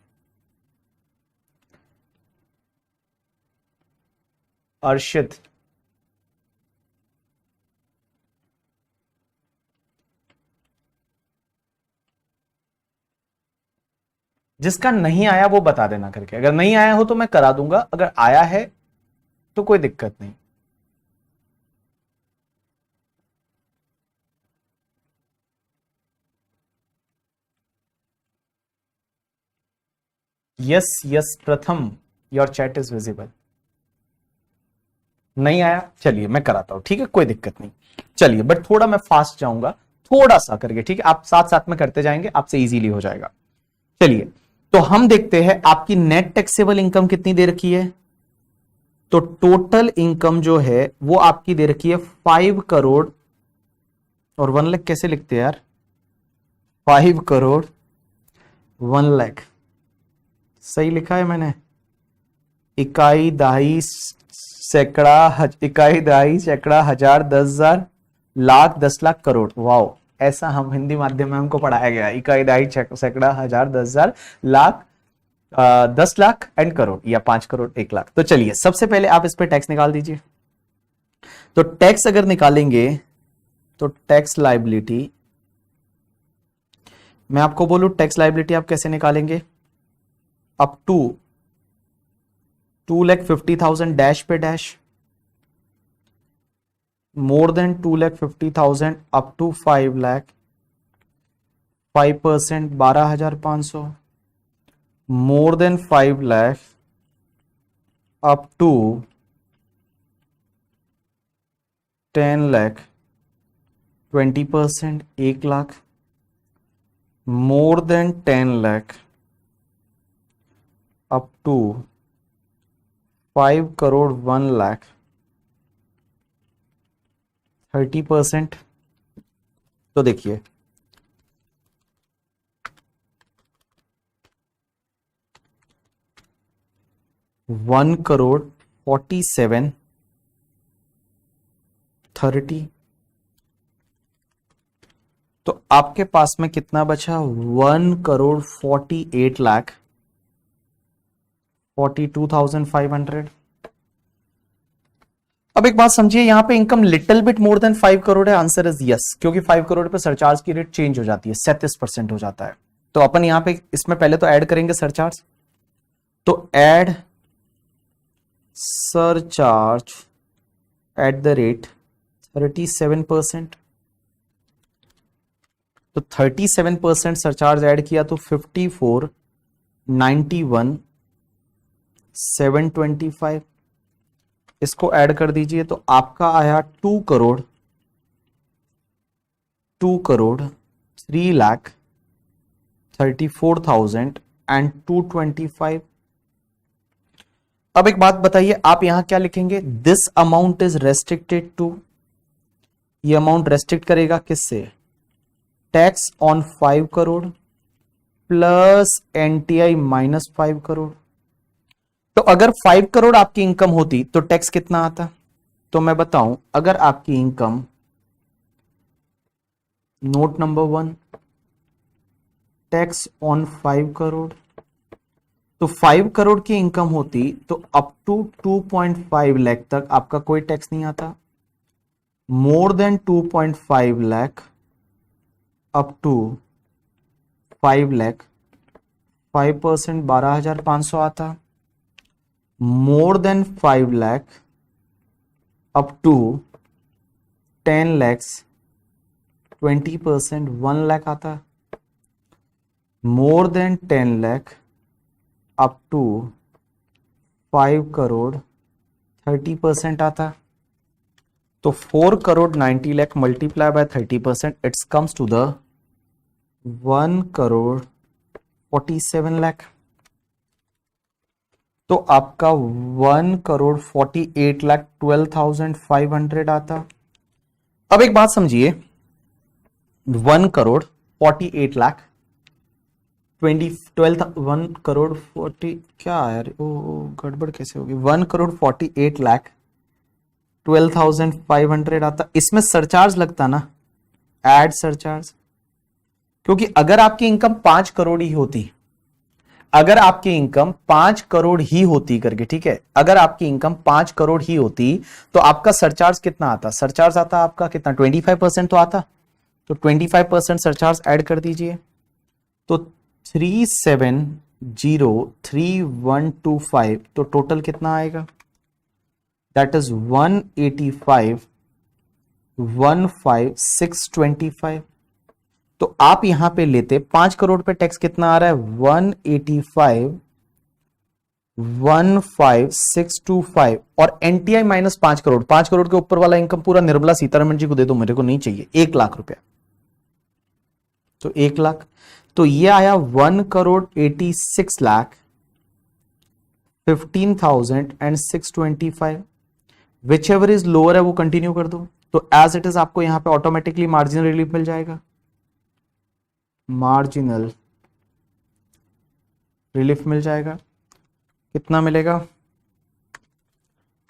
[SPEAKER 1] अर्शित, जिसका नहीं आया वो बता देना करके, अगर नहीं आया हो तो मैं करा दूंगा, अगर आया है तो कोई दिक्कत नहीं. यस यस प्रथम, योर चैट इज विजिबल. नहीं आया, चलिए मैं कराता हूं, ठीक है, कोई दिक्कत नहीं. चलिए, बट थोड़ा मैं फास्ट जाऊंगा, थोड़ा सा करके, ठीक है, आप साथ साथ में करते जाएंगे, आपसे इजीली हो जाएगा. चलिए, तो हम देखते हैं आपकी नेट टैक्सेबल इनकम कितनी दे रखी है. तो टोटल इनकम जो है वो आपकी दे रखी है 5 करोड़, और 1 लाख कैसे लिखते हैं यार, 5 करोड़ 1 लाख, सही लिखा है मैंने. इकाई दहाई सैकड़ा, इकाई दहाई सैकड़ा, हजार, 10,000, लाख, 10 लाख, करोड़. वाओ, ऐसा हम हिंदी माध्यम में हमको पढ़ाया गया. इकाई दहाई सैकड़ा, हजार, 10,000, लाख, 10 लाख एंड करोड़, या 5 करोड़ 1 लाख. तो चलिए, सबसे पहले आप इस पे टैक्स निकाल दीजिए. तो टैक्स अगर निकालेंगे तो टैक्स लायबिलिटी, मैं आपको बोलूं टैक्स लायबिलिटी आप कैसे निकालेंगे, अप टू 2,50,000 डैश पे dash, more than 2,50,000 up to 5 lakh, 5%, 12,500, more than 5 lakh up to 10 lakh, 20%, 1 lakh, more than 10 lakh up to 5 crore 1 lakh, 30%. तो देखिए, वन करोड़ 47, 30. तो आपके पास में कितना बचा, 1 करोड़ 48 लाख 42,500. अब एक बात समझिए, यहां पे income little bit more than 5 crore है. आंसर इज यस, क्योंकि 5 करोड़ पे सरचार्ज की रेट चेंज हो जाती है, 37% हो जाता है. तो अपन यहां पे इसमें पहले तो ऐड करेंगे सरचार्ज. तो add surcharge at the rate 37%. तो 37% सरचार्ज ऐड किया तो 54, 91, 725. इसको ऐड कर दीजिए तो आपका आया 2 करोड़ 3 लाख 34,225. अब एक बात बताइए, आप यहां क्या लिखेंगे, this amount is restricted to, ये अमाउंट रेस्ट्रिक्ट करेगा किससे, tax on 5 crore plus NTI minus 5 crore. तो अगर 5 करोड़ आपकी इनकम होती तो टैक्स कितना आता, तो मैं बताऊं, अगर आपकी income, note number 1, tax on 5 crore, तो 5 करोड़ की इनकम होती तो अप टू 2.5 लाख तक आपका कोई टैक्स नहीं आता. More than 2.5 lakh up to 5 lakh, 5%, 12,500 आता. More than 5 lakh up to 10 lakhs, 20% 1 lakh आता, more than 10 lakh up to 5 crore 30% आता, तो 4 crore 90 lakh multiply by 30% it's comes to the 1 crore 47 lakh. तो आपका 1 करोड़ 48 लाख 12,500 आता। अब एक बात समझिए, 1 करोड़ 48 लाख 1 करोड़ 40 क्या यार, ओ गड़बड़ कैसे होगी, 1 करोड़ 48 लाख 12,500 आता। इसमें सरचार्ज लगता ना, एड सरचार्ज, क्योंकि अगर आपकी इनकम 5 करोड़ ही होती, अगर आपकी इनकम 5 करोड़ ही होती करके, ठीक है, अगर आपकी इनकम 5 करोड़ ही होती तो आपका सरचार्ज कितना आता, सरचार्ज आता आपका कितना 25% तो आता, तो 25% सरचार्ज ऐड कर दीजिए, तो 3703,125, तो टोटल कितना आएगा, दैट इज 185,15,625। तो आप यहां पे लेते 5 करोड़ पे टैक्स कितना आ रहा है 185,15,625, और एनटीआई माइनस 5 करोड़, 5 करोड़ के ऊपर वाला इनकम पूरा निर्मला सीतारमण जी को दे दो, मेरे को नहीं चाहिए, 1 लाख रुपया, तो 1 लाख, तो ये आया 1 crore 86 lakh 15,625, which ever is lower है वो कंटिन्यू कर दो, तो एज इट इज आपको यहां पे ऑटोमेटिकली मार्जिनल रिलीफ मिल जाएगा, मार्जिनल रिलीफ मिल जाएगा, कितना मिलेगा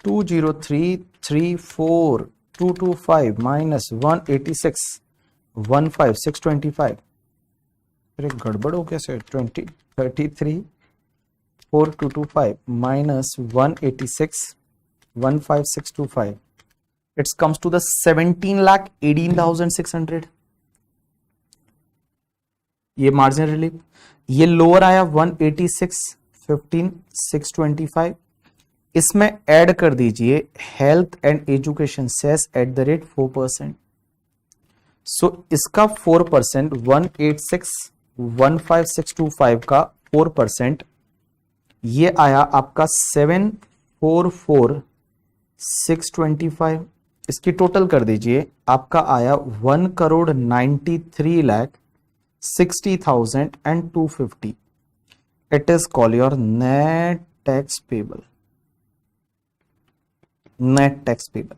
[SPEAKER 1] 203,34225 माइनस 186,15,625, अरे गड़बड़ हो कैसे 33,42225 minus 186,15,625, it's comes to the 17,18,600, ये मार्जिनल रिलीफ। ये लोअर आया 186,15,625, इसमें ऐड कर दीजिए health and education cess at the rate 4%, so इसका 4% 186,15,625 का 4%, ये आया आपका 744,625, इसकी टोटल कर दीजिए, आपका आया 1 crore 93 lakh 60,250, it is call your net tax payable, net tax payable,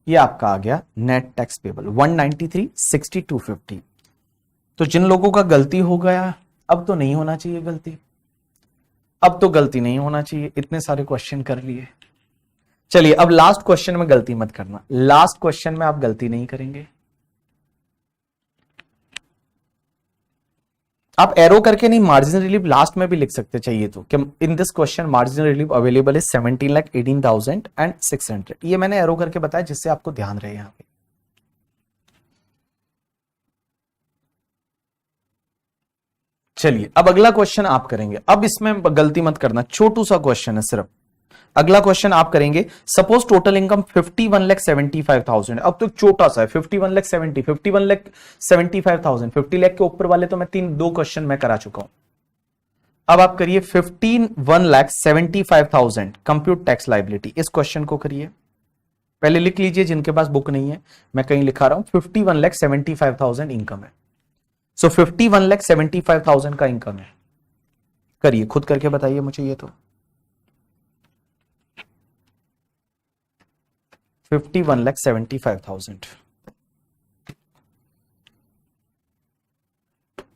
[SPEAKER 1] ये आपका आ गया नेट टैक्स पेबल 193,60,250। तो जिन लोगों का गलती हो गया, अब तो नहीं होना चाहिए गलती, अब तो गलती नहीं होना चाहिए, इतने सारे क्वेश्चन कर लिए। चलिए अब लास्ट क्वेश्चन में गलती मत करना, लास्ट क्वेश्चन में आप गलती नहीं करेंगे, आप एरो करके नहीं, मार्जिनल रिलीफ लास्ट में भी लिख सकते चाहिए तो, कि in this question marginal relief available is 17,18,600, ये मैंने एरो करके बताया जिससे आपको ध्यान रहे यहां पे। चलिए अब अगला क्वेश्चन आप करेंगे, अब इसमें गलती मत करना, छोटू सा क्वेश्चन है सिर्फ। अगला क्वेश्चन आप करेंगे, सपोज टोटल इनकम 51,75,000, अब तो छोटा सा है 51,75,000, 50 लाख के ऊपर वाले तो मैं दो क्वेश्चन मैं करा चुका हूं। अब आप करिए 51,75,000 कंप्यूट टैक्स लाइबिलिटी, इस क्वेश्चन को करिए, पहले लिख लीजिए जिनके पास बुक नहीं है, मैं कहीं लिखा रहा हूं 51,75,000 इनकम है, सो 51,75,000 का इनकम है, करिए खुद करके बताइए मुझे, ये तो 51,75,000,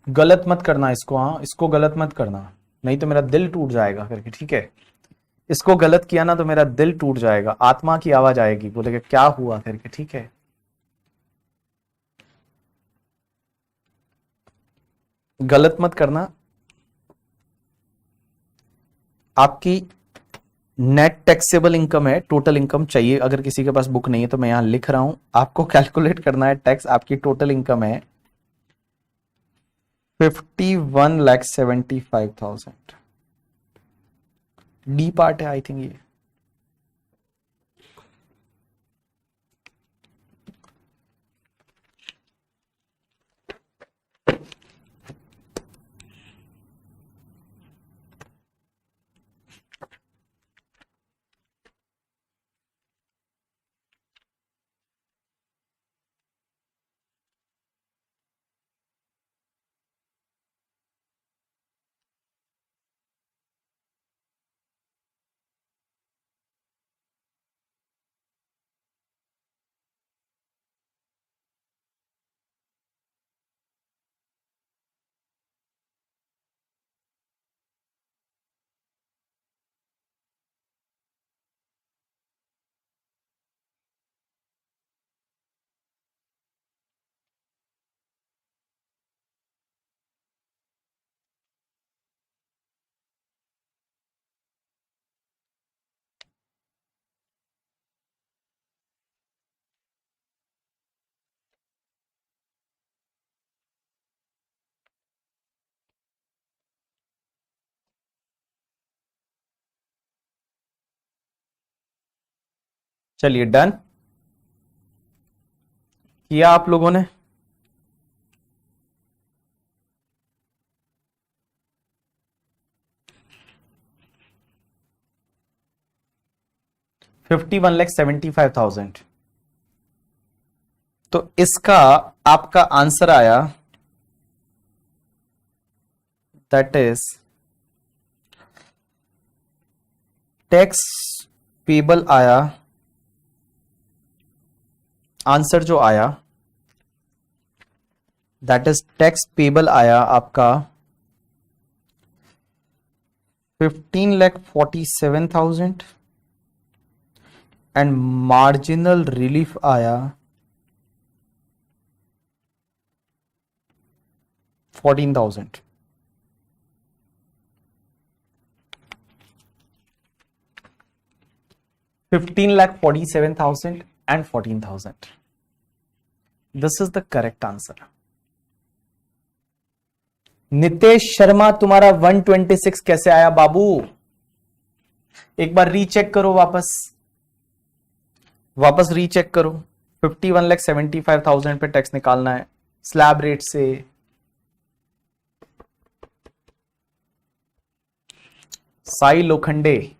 [SPEAKER 1] गलत मत करना इसको, हाँ इसको गलत मत करना, नहीं तो मेरा दिल टूट जाएगा करके, ठीक है, इसको गलत किया ना तो मेरा दिल टूट जाएगा, आत्मा की आवाज आएगी, बोलेगा क्या हुआ करके, ठीक है। गलत मत करना, आपकी नेट टैक्सेबल इनकम है, टोटल इनकम चाहिए, अगर किसी के पास बुक नहीं है तो मैं यहां लिख रहा हूं, आपको कैलकुलेट करना है टैक्स, आपकी टोटल इनकम है 51,75,000, डी पार्ट है आई थिंक ये, चलिए डन किया आप लोगों ने। $51,75,000। तो इसका आपका आंसर आया दैट इज टैक्स पेबल आया, आंसर जो आया दैट इज टैक्स पेबल आया आपका 15,47,000 एंड मार्जिनल रिलीफ आया 14,000। $15,47,000 and 14,000. This is the correct answer. Nitesh Sharma तुम्हारा 126 कैसे आया बाबू? एक बार रीचेक करो, वापस रीचेक करो। 51,75,000 पे टैक्स निकालना है स्लैब रेट से। साई लोखंडे,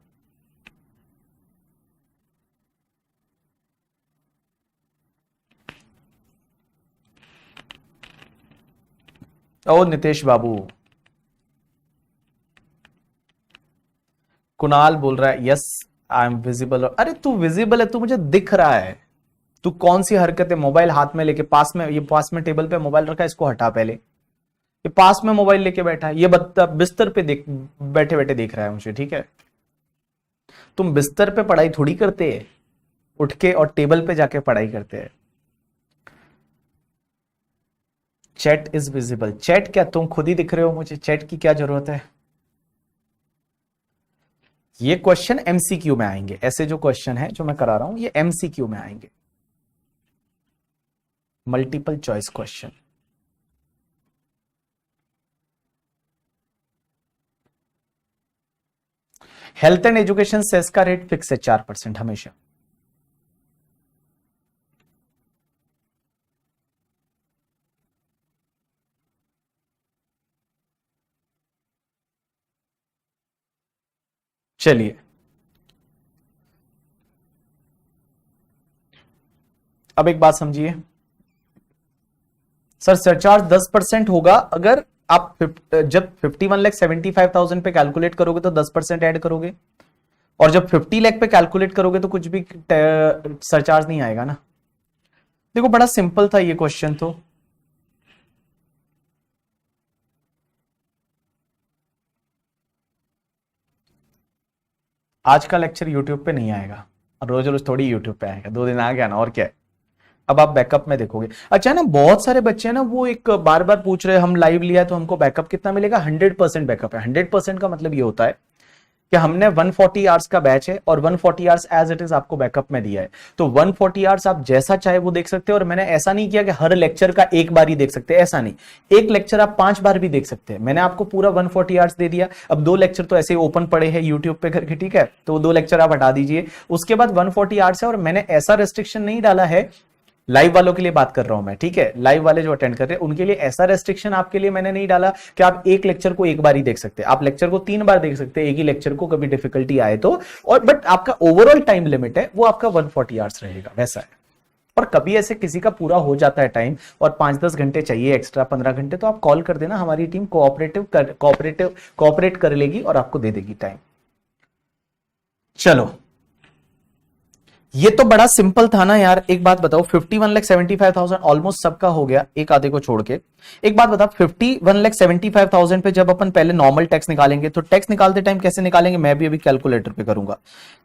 [SPEAKER 1] ओ नितेश बाबू। कुणाल बोल रहा है यस आई एम विजिबल। अरे तू विजिबल है, तू मुझे दिख रहा है। तू कौन सी हरकत है? मोबाइल हाथ में लेके पास में, ये पास में टेबल पे मोबाइल रखा है, इसको हटा पहले। ये पास में मोबाइल लेके बैठा है, ये बत्ता बिस्तर पे देख, बैठे बैठे देख रहा है मुझे, ठीक है? तुम बिस्तर पे पढ़ाई थोड़ी करते हैं, उठ के और टेबल पे जाके पढ़ाई करते हैं। Chat is visible. चैट क्या तुम खुद ही दिख रहे हो मुझे? चैट की क्या जरूरत है? ये क्वेश्चन एमसीक्यू में आएंगे, ऐसे जो क्वेश्चन है जो मैं करा रहा हूं ये एमसीक्यू में आएंगे, multiple choice question. Health and education cess का रेट फिक्स है 4% हमेशा। चलिए अब एक बात समझिए सर, सरचार्ज 10% होगा अगर आप जब 51,75,000 पे कैलकुलेट करोगे तो 10% ऐड करोगे, और जब 50 लाख पे कैलकुलेट करोगे तो कुछ भी सरचार्ज नहीं आएगा ना। देखो बड़ा सिंपल था ये क्वेश्चन तो। आज का लेक्चर यूट्यूब पे नहीं आएगा, रोज रोज थोड़ी यूट्यूब पे आएगा, 2 दिन आ गया ना, और क्या है। अब आप बैकअप में देखोगे। अच्छा ना, बहुत सारे बच्चे हैं ना वो एक बार बार पूछ रहे हैं हम लाइव लिया तो हमको बैकअप कितना मिलेगा? 100% बैकअप है। 100% का मतलब ये होता है कि हमने 140 आवर्स का बैच है और 140 आवर्स एज इट इज आपको बैकअप में दिया है, तो 140 आवर्स आप जैसा चाहे वो देख सकते हैं। और मैंने ऐसा नहीं किया कि हर लेक्चर का एक बार ही देख सकते हैं, ऐसा नहीं, एक लेक्चर आप 5 बार भी देख सकते हैं। मैंने आपको पूरा 140 आवर्स दे दिया। अब 2 लेक्चर तो ऐसे ही ओपन पड़े हैं यूट्यूब पे करके, ठीक है, तो 2 लेक्चर आप हटा दीजिए, उसके बाद 140 आवर्स है। और मैंने ऐसा रेस्ट्रिक्शन नहीं डाला है, लाइव वालों के लिए बात कर रहा हूं मैं, ठीक है, लाइव वाले जो अटेंड कर रहे हैं उनके लिए ऐसा रेस्ट्रिक्शन आपके लिए मैंने नहीं डाला कि आप एक लेक्चर को एक बार ही देख सकते हैं। आप लेक्चर को 3 बार देख सकते हैं, एक ही लेक्चर को, कभी डिफिकल्टी आए तो। और बट आपका ओवरऑल टाइम लिमिट है वो आपका 140 आवर्स रहेगा, वैसा है। और कभी ऐसे किसी का पूरा हो जाता है टाइम और 5-10 घंटे चाहिए एक्स्ट्रा, 15 घंटे, तो आप कॉल कर देना, हमारी टीम कोऑपरेट कर लेगी और आपको दे देगी टाइम। चलो ये तो बड़ा सिंपल था ना यार। एक बात बताओ, 51,75,000 ऑलमोस्ट सबका हो गया, एक आधे को छोड़ के। एक बात बताओ, 51,75,000 पे जब अपन पहले नॉर्मल टैक्स निकालेंगे तो टैक्स निकालते टाइम कैसे निकालेंगे? मैं भी अभी कैलकुलेटर पे करूंगा।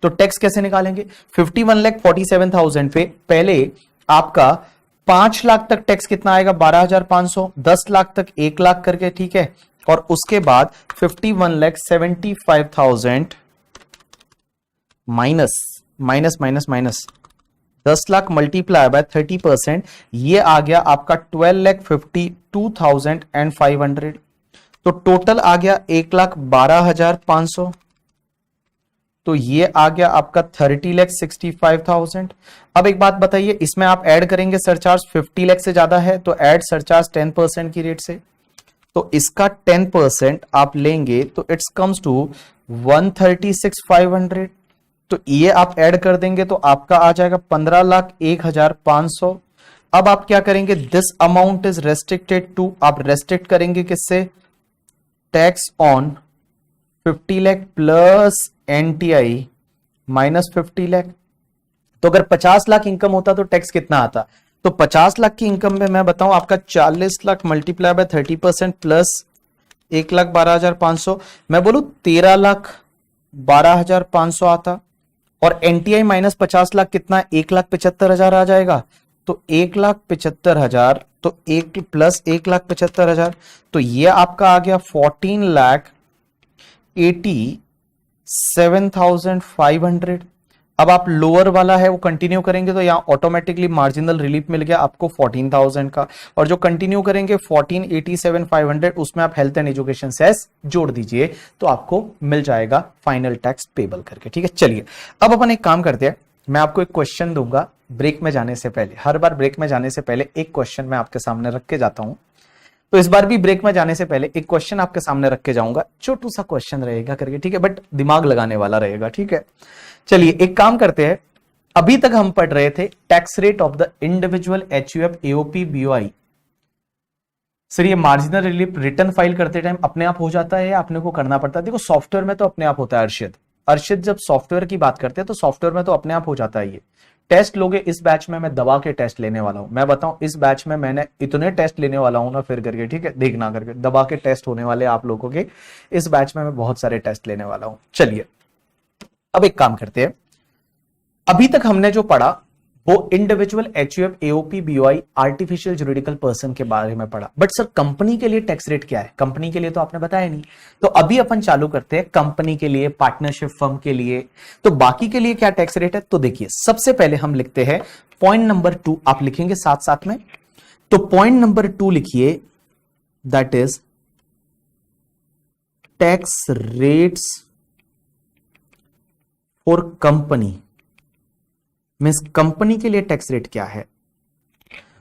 [SPEAKER 1] तो टैक्स कैसे निकालेंगे? 51,47,000 पे पहले आपका 5 लाख तक टैक्स कितना आएगा? 12,500। 10 लाख तक 1 लाख करके, ठीक है। और उसके बाद 51,75,000 माइनस 10 लाख मल्टीप्लाई बाय 30%, ये आ गया आपका 12,52,500। तो टोटल आ गया 1,12,500 तो ये आ गया आपका 30,65,000। अब एक बात बताइए, इसमें आप ऐड करेंगे सरचार्ज 50 लाख से ज्यादा है तो ऐड सरचार्ज 10% की रेट से, तो इसका 10% आप लेंगे तो इट्स कम्स टू 136,500। तो ये आप ऐड कर देंगे तो आपका आ जाएगा 15,01,500। अब आप क्या करेंगे, this amount is restricted to, आप रेस्ट्रिक्ट करेंगे किससे, tax on 50 lakh plus NTI minus 50 lakh. तो अगर 50 लाख इनकम होता तो टैक्स कितना आता, तो 50 लाख की इनकम में मैं बताऊं आपका 40 लाख मल्टीप्लाई बाय 30% प्लस 1,12,500, मैं बोलूं 13,12,500 आता। और एनटीआई माइनस 50 लाख कितना, 1,75,000 आ जाएगा। तो 1,75,000 तो एक प्लस 1,75,000, तो ये आपका आ गया 14,87,500। अब आप लोअर वाला है वो कंटिन्यू करेंगे तो यहां ऑटोमेटिकली मार्जिनल रिलीफ मिल गया आपको 14,000 का, और जो कंटिन्यू करेंगे 14,87,500 उसमें आप हेल्थ एंड एजुकेशन सेस जोड़ दीजिए तो आपको मिल जाएगा फाइनल टैक्स पेबल करके। ठीक है, चलिए अब अपन एक काम करते हैं, मैं आपको एक क्वेश्चन दूंगा ब्रेक में जाने से पहले। हर बार ब्रेक में जाने से पहले एक क्वेश्चन मैं आपके सामने रख के जाता हूं, तो इस बार भी ब्रेक में जाने से पहले एक क्वेश्चन आपके सामने रख के जाऊंगा, छोटू सा क्वेश्चन रहेगा करके, ठीक है, बट दिमाग लगाने वाला रहेगा। ठीक है, चलिए एक काम करते हैं, अभी तक हम पढ़ रहे थे tax rate of the individual HUF AOP BOI. Sir ये मार्जिनल रिलीफ रिटर्न फाइल करते टाइम अपने आप हो जाता है या अपने को करना पड़ता है? देखो सॉफ्टवेयर में तो अपने आप होता है अर्शिद जब सॉफ्टवेयर की बात करते हैं तो सॉफ्टवेयर में तो अपने आप हो जाता है। ये टेस्ट लोगे इस बैच में, मैं दबा के टेस्ट लेने वाला हूं, मैं बताऊं इस बैच में मैंने इतने टेस्ट लेने वाला हूं ना, फिर करके, ठीक है, देखना करके, दबा के टेस्ट होने वाले आप लोगों के इस बैच में, मैं बहुत सारे टेस्ट लेने वाला हूं। चलिए अब एक काम करते हैं, अभी तक हमने जो पढ़ा वो individual HUF AOP BOI artificial juridical person के बारे में पढ़ा, बट सर कंपनी के लिए टैक्स रेट क्या है, कंपनी के लिए तो आपने बताया नहीं। तो अभी अपन चालू करते हैं कंपनी के लिए, पार्टनरशिप फर्म के लिए, तो बाकी के लिए क्या टैक्स रेट है। तो देखिए सबसे पहले हम लिखते हैं पॉइंट नंबर 2, आप लिखेंगे साथ साथ में, तो पॉइंट नंबर 2 लिखिए, that is tax rates for company, means company के लिए टैक्स रेट क्या है।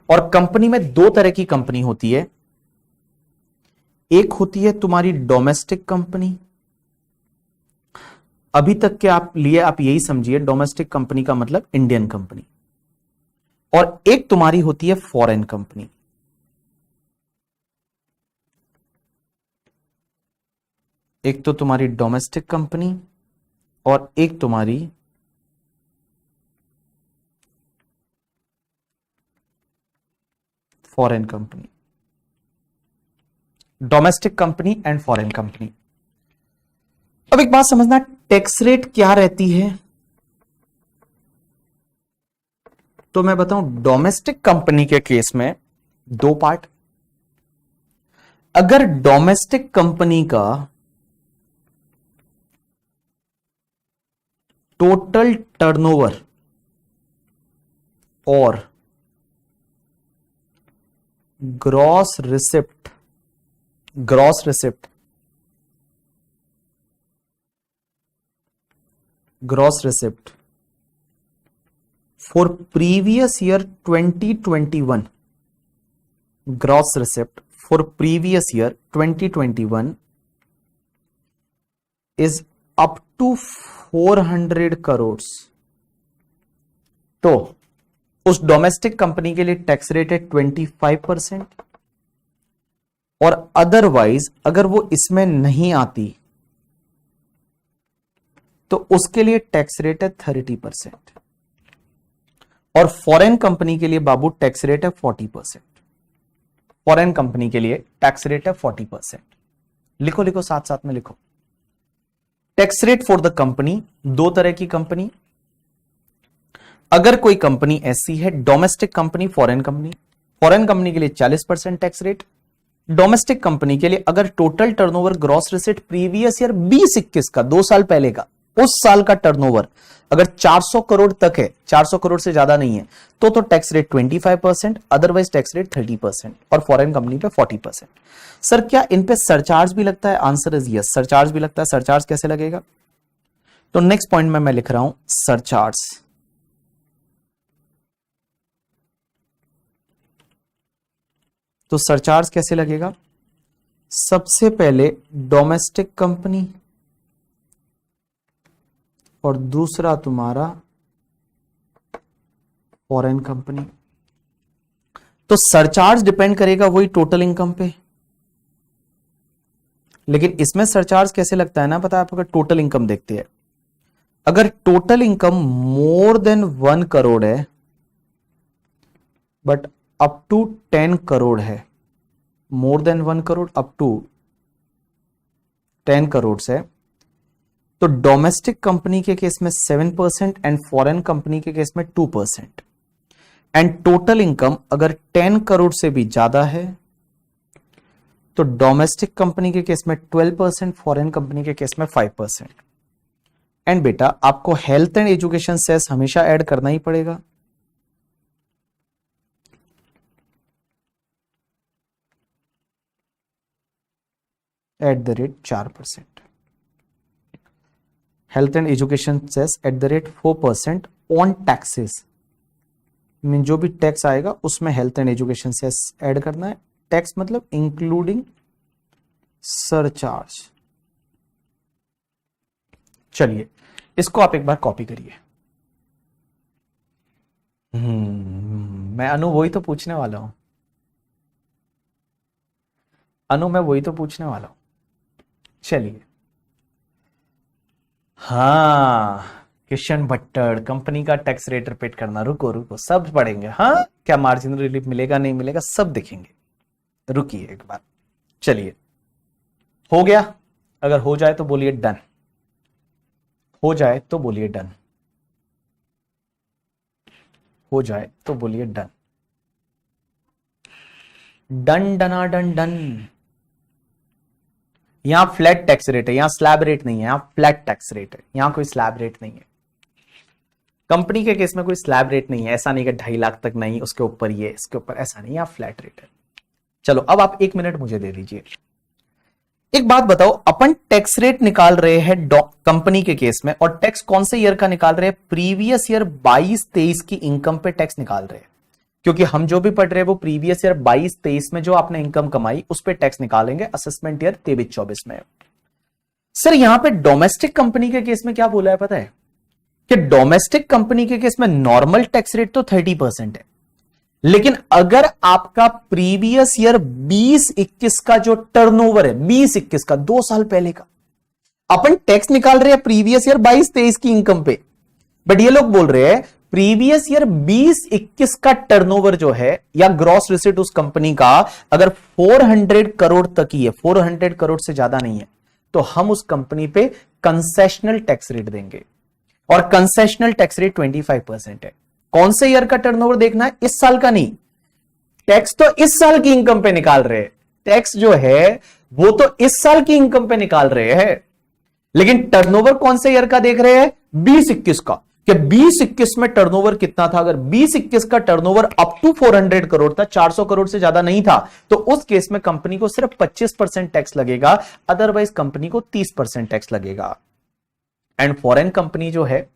[SPEAKER 1] और कंपनी में दो तरह की कंपनी होती है, एक होती है तुम्हारी डोमेस्टिक कंपनी, अभी तक के आप लिए आप यही समझिए डोमेस्टिक कंपनी का मतलब इंडियन कंपनी, और एक तुम्हारी होती है फॉरेन कंपनी। एक तो तुम्हारी डोमेस्टिक कंपनी और एक तुम्हारी foreign company, domestic company and foreign company. अब एक बात समझना, टैक्स रेट क्या रहती है, तो मैं बताऊं डोमेस्टिक कंपनी के केस में दो पार्ट। अगर डोमेस्टिक कंपनी का टोटल टर्नओवर और gross receipt for previous year 2021, gross receipt for previous year 2021 is up to 400 crore, तो उस डोमेस्टिक कंपनी के लिए टैक्स रेट है 25%, और अदरवाइज अगर वो इसमें नहीं आती तो उसके लिए टैक्स रेट है 30%, और फॉरेन कंपनी के लिए बाबू टैक्स रेट है 40%। फॉरेन कंपनी के लिए टैक्स रेट है 40%। लिखो लिखो साथ साथ में लिखो, tax rate for the company, दो तरह की कंपनी। अगर कोई कंपनी ऐसी है डोमेस्टिक कंपनी, फॉरेन कंपनी के लिए 40% टैक्स रेट। डोमेस्टिक कंपनी के लिए अगर total turnover gross receipt previous year 2021 का, 2 साल पहले का, उस साल का टर्नओवर अगर 400 करोड़ तक है, 400 करोड़ से ज्यादा नहीं है, तो tax rate 25%, otherwise tax rate 30%, और फॉरेन कंपनी पे 40%। सर क्या इन पे सरचार्ज भी लगता है? आंसर इज यस, सरचार्ज भी लगता है। सरचार्ज कैसे लगेगा? तो नेक्स्ट पॉइंट में मैं लिख रहा हूं सरचार्ज। तो सरचार्ज कैसे लगेगा? सबसे पहले डोमेस्टिक कंपनी और दूसरा तुम्हारा फॉरेन कंपनी। तो सरचार्ज डिपेंड करेगा वही टोटल इनकम पे, लेकिन इसमें सरचार्ज कैसे लगता है ना, पता है आप? अगर टोटल इनकम देखते हैं, अगर total income more than 1 crore है बट अप टू 10 करोड़ है, more than 1 crore up to 10 crore है, तो डोमेस्टिक कंपनी के केस में 7% एंड फॉरेन कंपनी के केस में 2%। एंड टोटल इनकम अगर 10 करोड़ से भी ज्यादा है तो डोमेस्टिक कंपनी के केस में 12%, फॉरेन कंपनी के केस में 5%। एंड बेटा आपको हेल्थ एंड एजुकेशन सेस हमेशा ऐड करना ही पड़ेगा। At the rate 4%, health and education cess at the rate 4% on taxes. Mean जो भी टैक्स आएगा उसमें health and education cess add करना है। टैक्स मतलब इंक्लूडिंग सरचार्ज। चलिए इसको आप एक बार कॉपी करिए। मैं अनु वही तो पूछने वाला हूं, अनु मैं वही तो पूछने वाला हूं। चलिए, हाँ किशन भट्टर, कंपनी का टैक्स रेट रिपीट करना। रुको रुको सब पढ़ेंगे। हाँ क्या मार्जिनल रिलीफ मिलेगा नहीं मिलेगा सब देखेंगे, रुकिए एक बार। चलिए हो गया? अगर हो जाए तो बोलिए डन, हो जाए तो बोलिए डन, हो जाए तो बोलिए डन। डन डना डन डन। यहां फ्लैट टैक्स रेट है, यहां स्लैब रेट नहीं है, यहां फ्लैट टैक्स रेट है, यहां कोई स्लैब रेट नहीं है। कंपनी के केस में कोई स्लैब रेट नहीं है, ऐसा नहीं कि 2.5 लाख तक नहीं, उसके ऊपर ये इसके ऊपर, ऐसा नहीं, यहां फ्लैट रेट है। चलो अब आप 1 मिनट मुझे दे दीजिए। एक बात बताओ, अपन टैक्स रेट निकाल रहे हैं कंपनी के केस में, और टैक्स कौन से ईयर का निकाल रहे हैं? प्रीवियस ईयर 22-23 की इनकम पे टैक्स निकाल रहे हैं, क्योंकि हम जो भी पढ़ रहे हैं वो प्रीवियस ईयर 22-23 में जो आपने इनकम कमाई उस पे टैक्स निकालेंगे असेसमेंट ईयर 23-24 में। सर यहां पे डोमेस्टिक कंपनी के केस में क्या बोला है पता है? कि डोमेस्टिक कंपनी के केस में नॉर्मल टैक्स रेट तो 30% है, लेकिन अगर आपका प्रीवियस ईयर 20-21 का जो टर्नओवर है, 20-21 का 2 साल पहले का, अपन टैक्स निकाल रहे हैं प्रीवियस ईयर 22-23 की इनकम पे, बट ये लोग बोल रहे हैं प्रीवियस ईयर 20-21 का टर्नओवर जो है या ग्रॉस रिसीट उस कंपनी का अगर 400 करोड़ तक ही है, 400 करोड़ से ज्यादा नहीं है, तो हम उस कंपनी पे कंसेशनल टैक्स रेट देंगे, और कंसेशनल टैक्स रेट 25% है। कौन से ईयर का टर्नओवर देखना है? इस साल का नहीं, टैक्स तो इस साल की इनकम पे निकाल रहे हैं, टैक्स जो है वो तो इस साल की इनकम पे निकाल रहे हैं, लेकिन टर्नओवर कौन से ईयर का देख रहे हैं? 20-21 का। कि 20-21 में टर्नओवर कितना था? अगर 20-21 का टर्नओवर अप टू 400 करोड़ था, 400 करोड़ से ज्यादा नहीं था, तो उस केस में कंपनी को सिर्फ 25% टैक्स लगेगा, अदरवाइज कंपनी को 30% टैक्स लगेगा। एंड फॉरेन कंपनी जो है,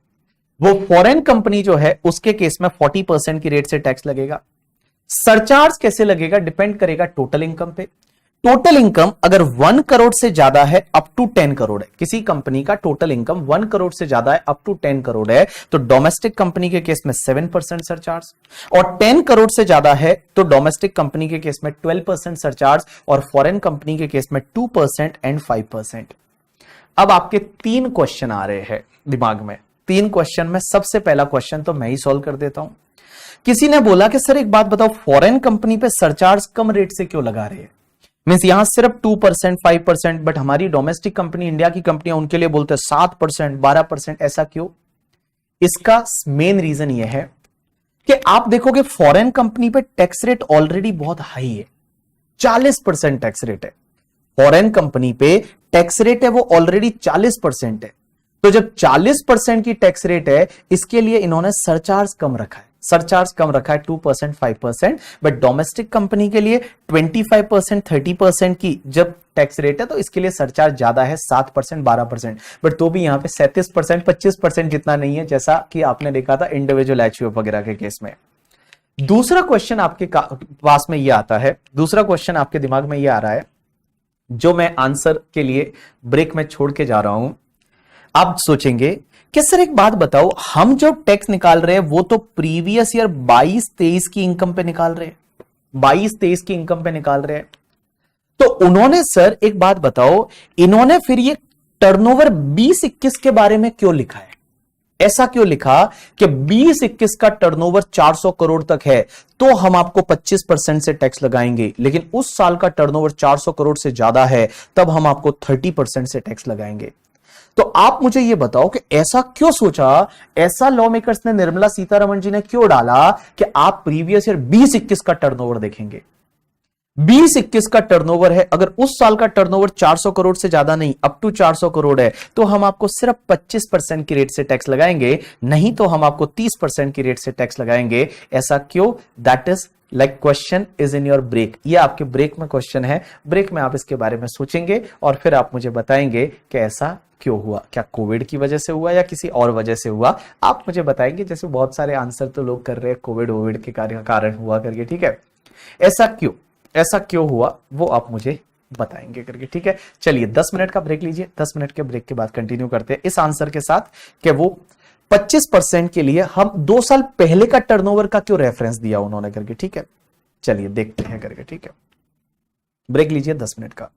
[SPEAKER 1] वो फॉरेन कंपनी जो है उसके केस में 40% की रेट से टैक्स लगेगा। सरचार्ज कैसे लगेगा? डिपेंड करेगा टोटल इनकम पे। टोटल इनकम अगर 1 करोड़ से ज्यादा है अप टू 10 करोड़ है, किसी कंपनी का टोटल इनकम 1 करोड़ से ज्यादा है अप टू 10 करोड़ है, तो डोमेस्टिक कंपनी के केस में 7% सरचार्ज, और 10 करोड़ से ज्यादा है तो डोमेस्टिक कंपनी के केस में 12% सरचार्ज, और फॉरेन कंपनी के केस में 2% एंड 5%। अब आपके 3 क्वेश्चन आ रहे हैं दिमाग में, 3 क्वेश्चन में सबसे पहला क्वेश्चन तो मैं ही सॉल्व कर देता हूं। किसी ने बोला कि सर एक बात बताओ, फॉरेन कंपनी पे सरचार्ज कम रेट से क्यों लगा रहे हैं? मींस यहां सिर्फ 2%, 5%, बट हमारी डोमेस्टिक कंपनी, इंडिया की कंपनियां, उनके लिए बोलते हैं 7%, 12%, ऐसा क्यों? इसका मेन रीजन यह है कि आप देखोगे फॉरेन कंपनी पे टैक्स रेट ऑलरेडी बहुत हाई है, 40% टैक्स रेट है। फॉरेन कंपनी पे टैक्स रेट है वो ऑलरेडी 40% है, तो जब 40% की टैक्स रेट है, इसके लिए इन्होंने सरचार्ज कम रखा है। सरचार्ज कम रखा है 2%, 5%, बट डोमेस्टिक कंपनी के लिए 25%, 30% की जब टैक्स रेट है तो इसके लिए सरचार्ज ज्यादा है 7%, 12%, बट तो भी यहां पे 37%, 25% जितना नहीं है जैसा कि आपने देखा था इंडिविजुअल एचयूएफ वगैरह के केस में। दूसरा क्वेश्चन आपके पास में यह आता है, दूसरा क्वेश्चन आपके दिमाग में यह आ रहा है जो मैं आंसर के लिए ब्रेक में छोड़ के जा रहा हूं। आप सोचेंगे कि सर एक बात बताओ, हम जो टैक्स निकाल रहे हैं वो तो प्रीवियस ईयर 22-23 की इनकम पे निकाल रहे हैं, 22-23 की इनकम पे निकाल रहे हैं। तो उन्होंने सर एक बात बताओ, इन्होंने फिर ये टर्नओवर 20-21 के बारे में क्यों लिखा है? ऐसा क्यों लिखा कि 20-21 का टर्नओवर 400 करोड़ तक है तो हम आपको 25% से टैक्स लगाएंगे, लेकिन उस साल का टर्नओवर 400 करोड़ से ज्यादा है तब हम आपको 30% से टैक्स लगाएंगे। तो आप मुझे यह बताओ कि ऐसा क्यों सोचा, ऐसा लॉ मेकर्स ने, निर्मला सीतारमण जी ने क्यों डाला कि आप प्रीवियस ईयर 20-21 का टर्नओवर देखेंगे? 20-21 का टर्नओवर है, अगर उस साल का टर्नओवर 400 करोड़ से ज्यादा नहीं, अप टू 400 करोड़ है, तो हम आपको सिर्फ 25% की रेट से टैक्स लगाएंगे, नहीं तो हम आपको 30% की रेट से टैक्स लगाएंगे। ऐसा क्यों? That is like question is in your break. ये आपके ब्रेक में क्वेश्चन है, ब्रेक में आप इसके बारे में सोचेंगे और फिर आप मुझे बताएंगे कि ऐसा क्यों हुआ, क्या कोविड की वजह से हुआ या किसी और वजह से हुआ। आप मुझे बताएंगे, जैसे बहुत सारे आंसर तो लोग कर रहे हैं कोविड के कारण हुआ करके, ठीक है। ऐसा क्यों हुआ वो आप मुझे बताएंगे करके, ठीक है। चलिए 10 मिनट का ब्रेक लीजिए, 10 मिनट के ब्रेक के बाद कंटिन्यू करते हैं इस आंसर के साथ कि वो 25% के लिए हम 2 साल पहले का टर्नओवर का क्यों रेफरेंस दिया उन्होंने करके, ठीक है। चलिए देखते हैं करके, ठीक है। ब्रेक लीजिए 10 मिनट का।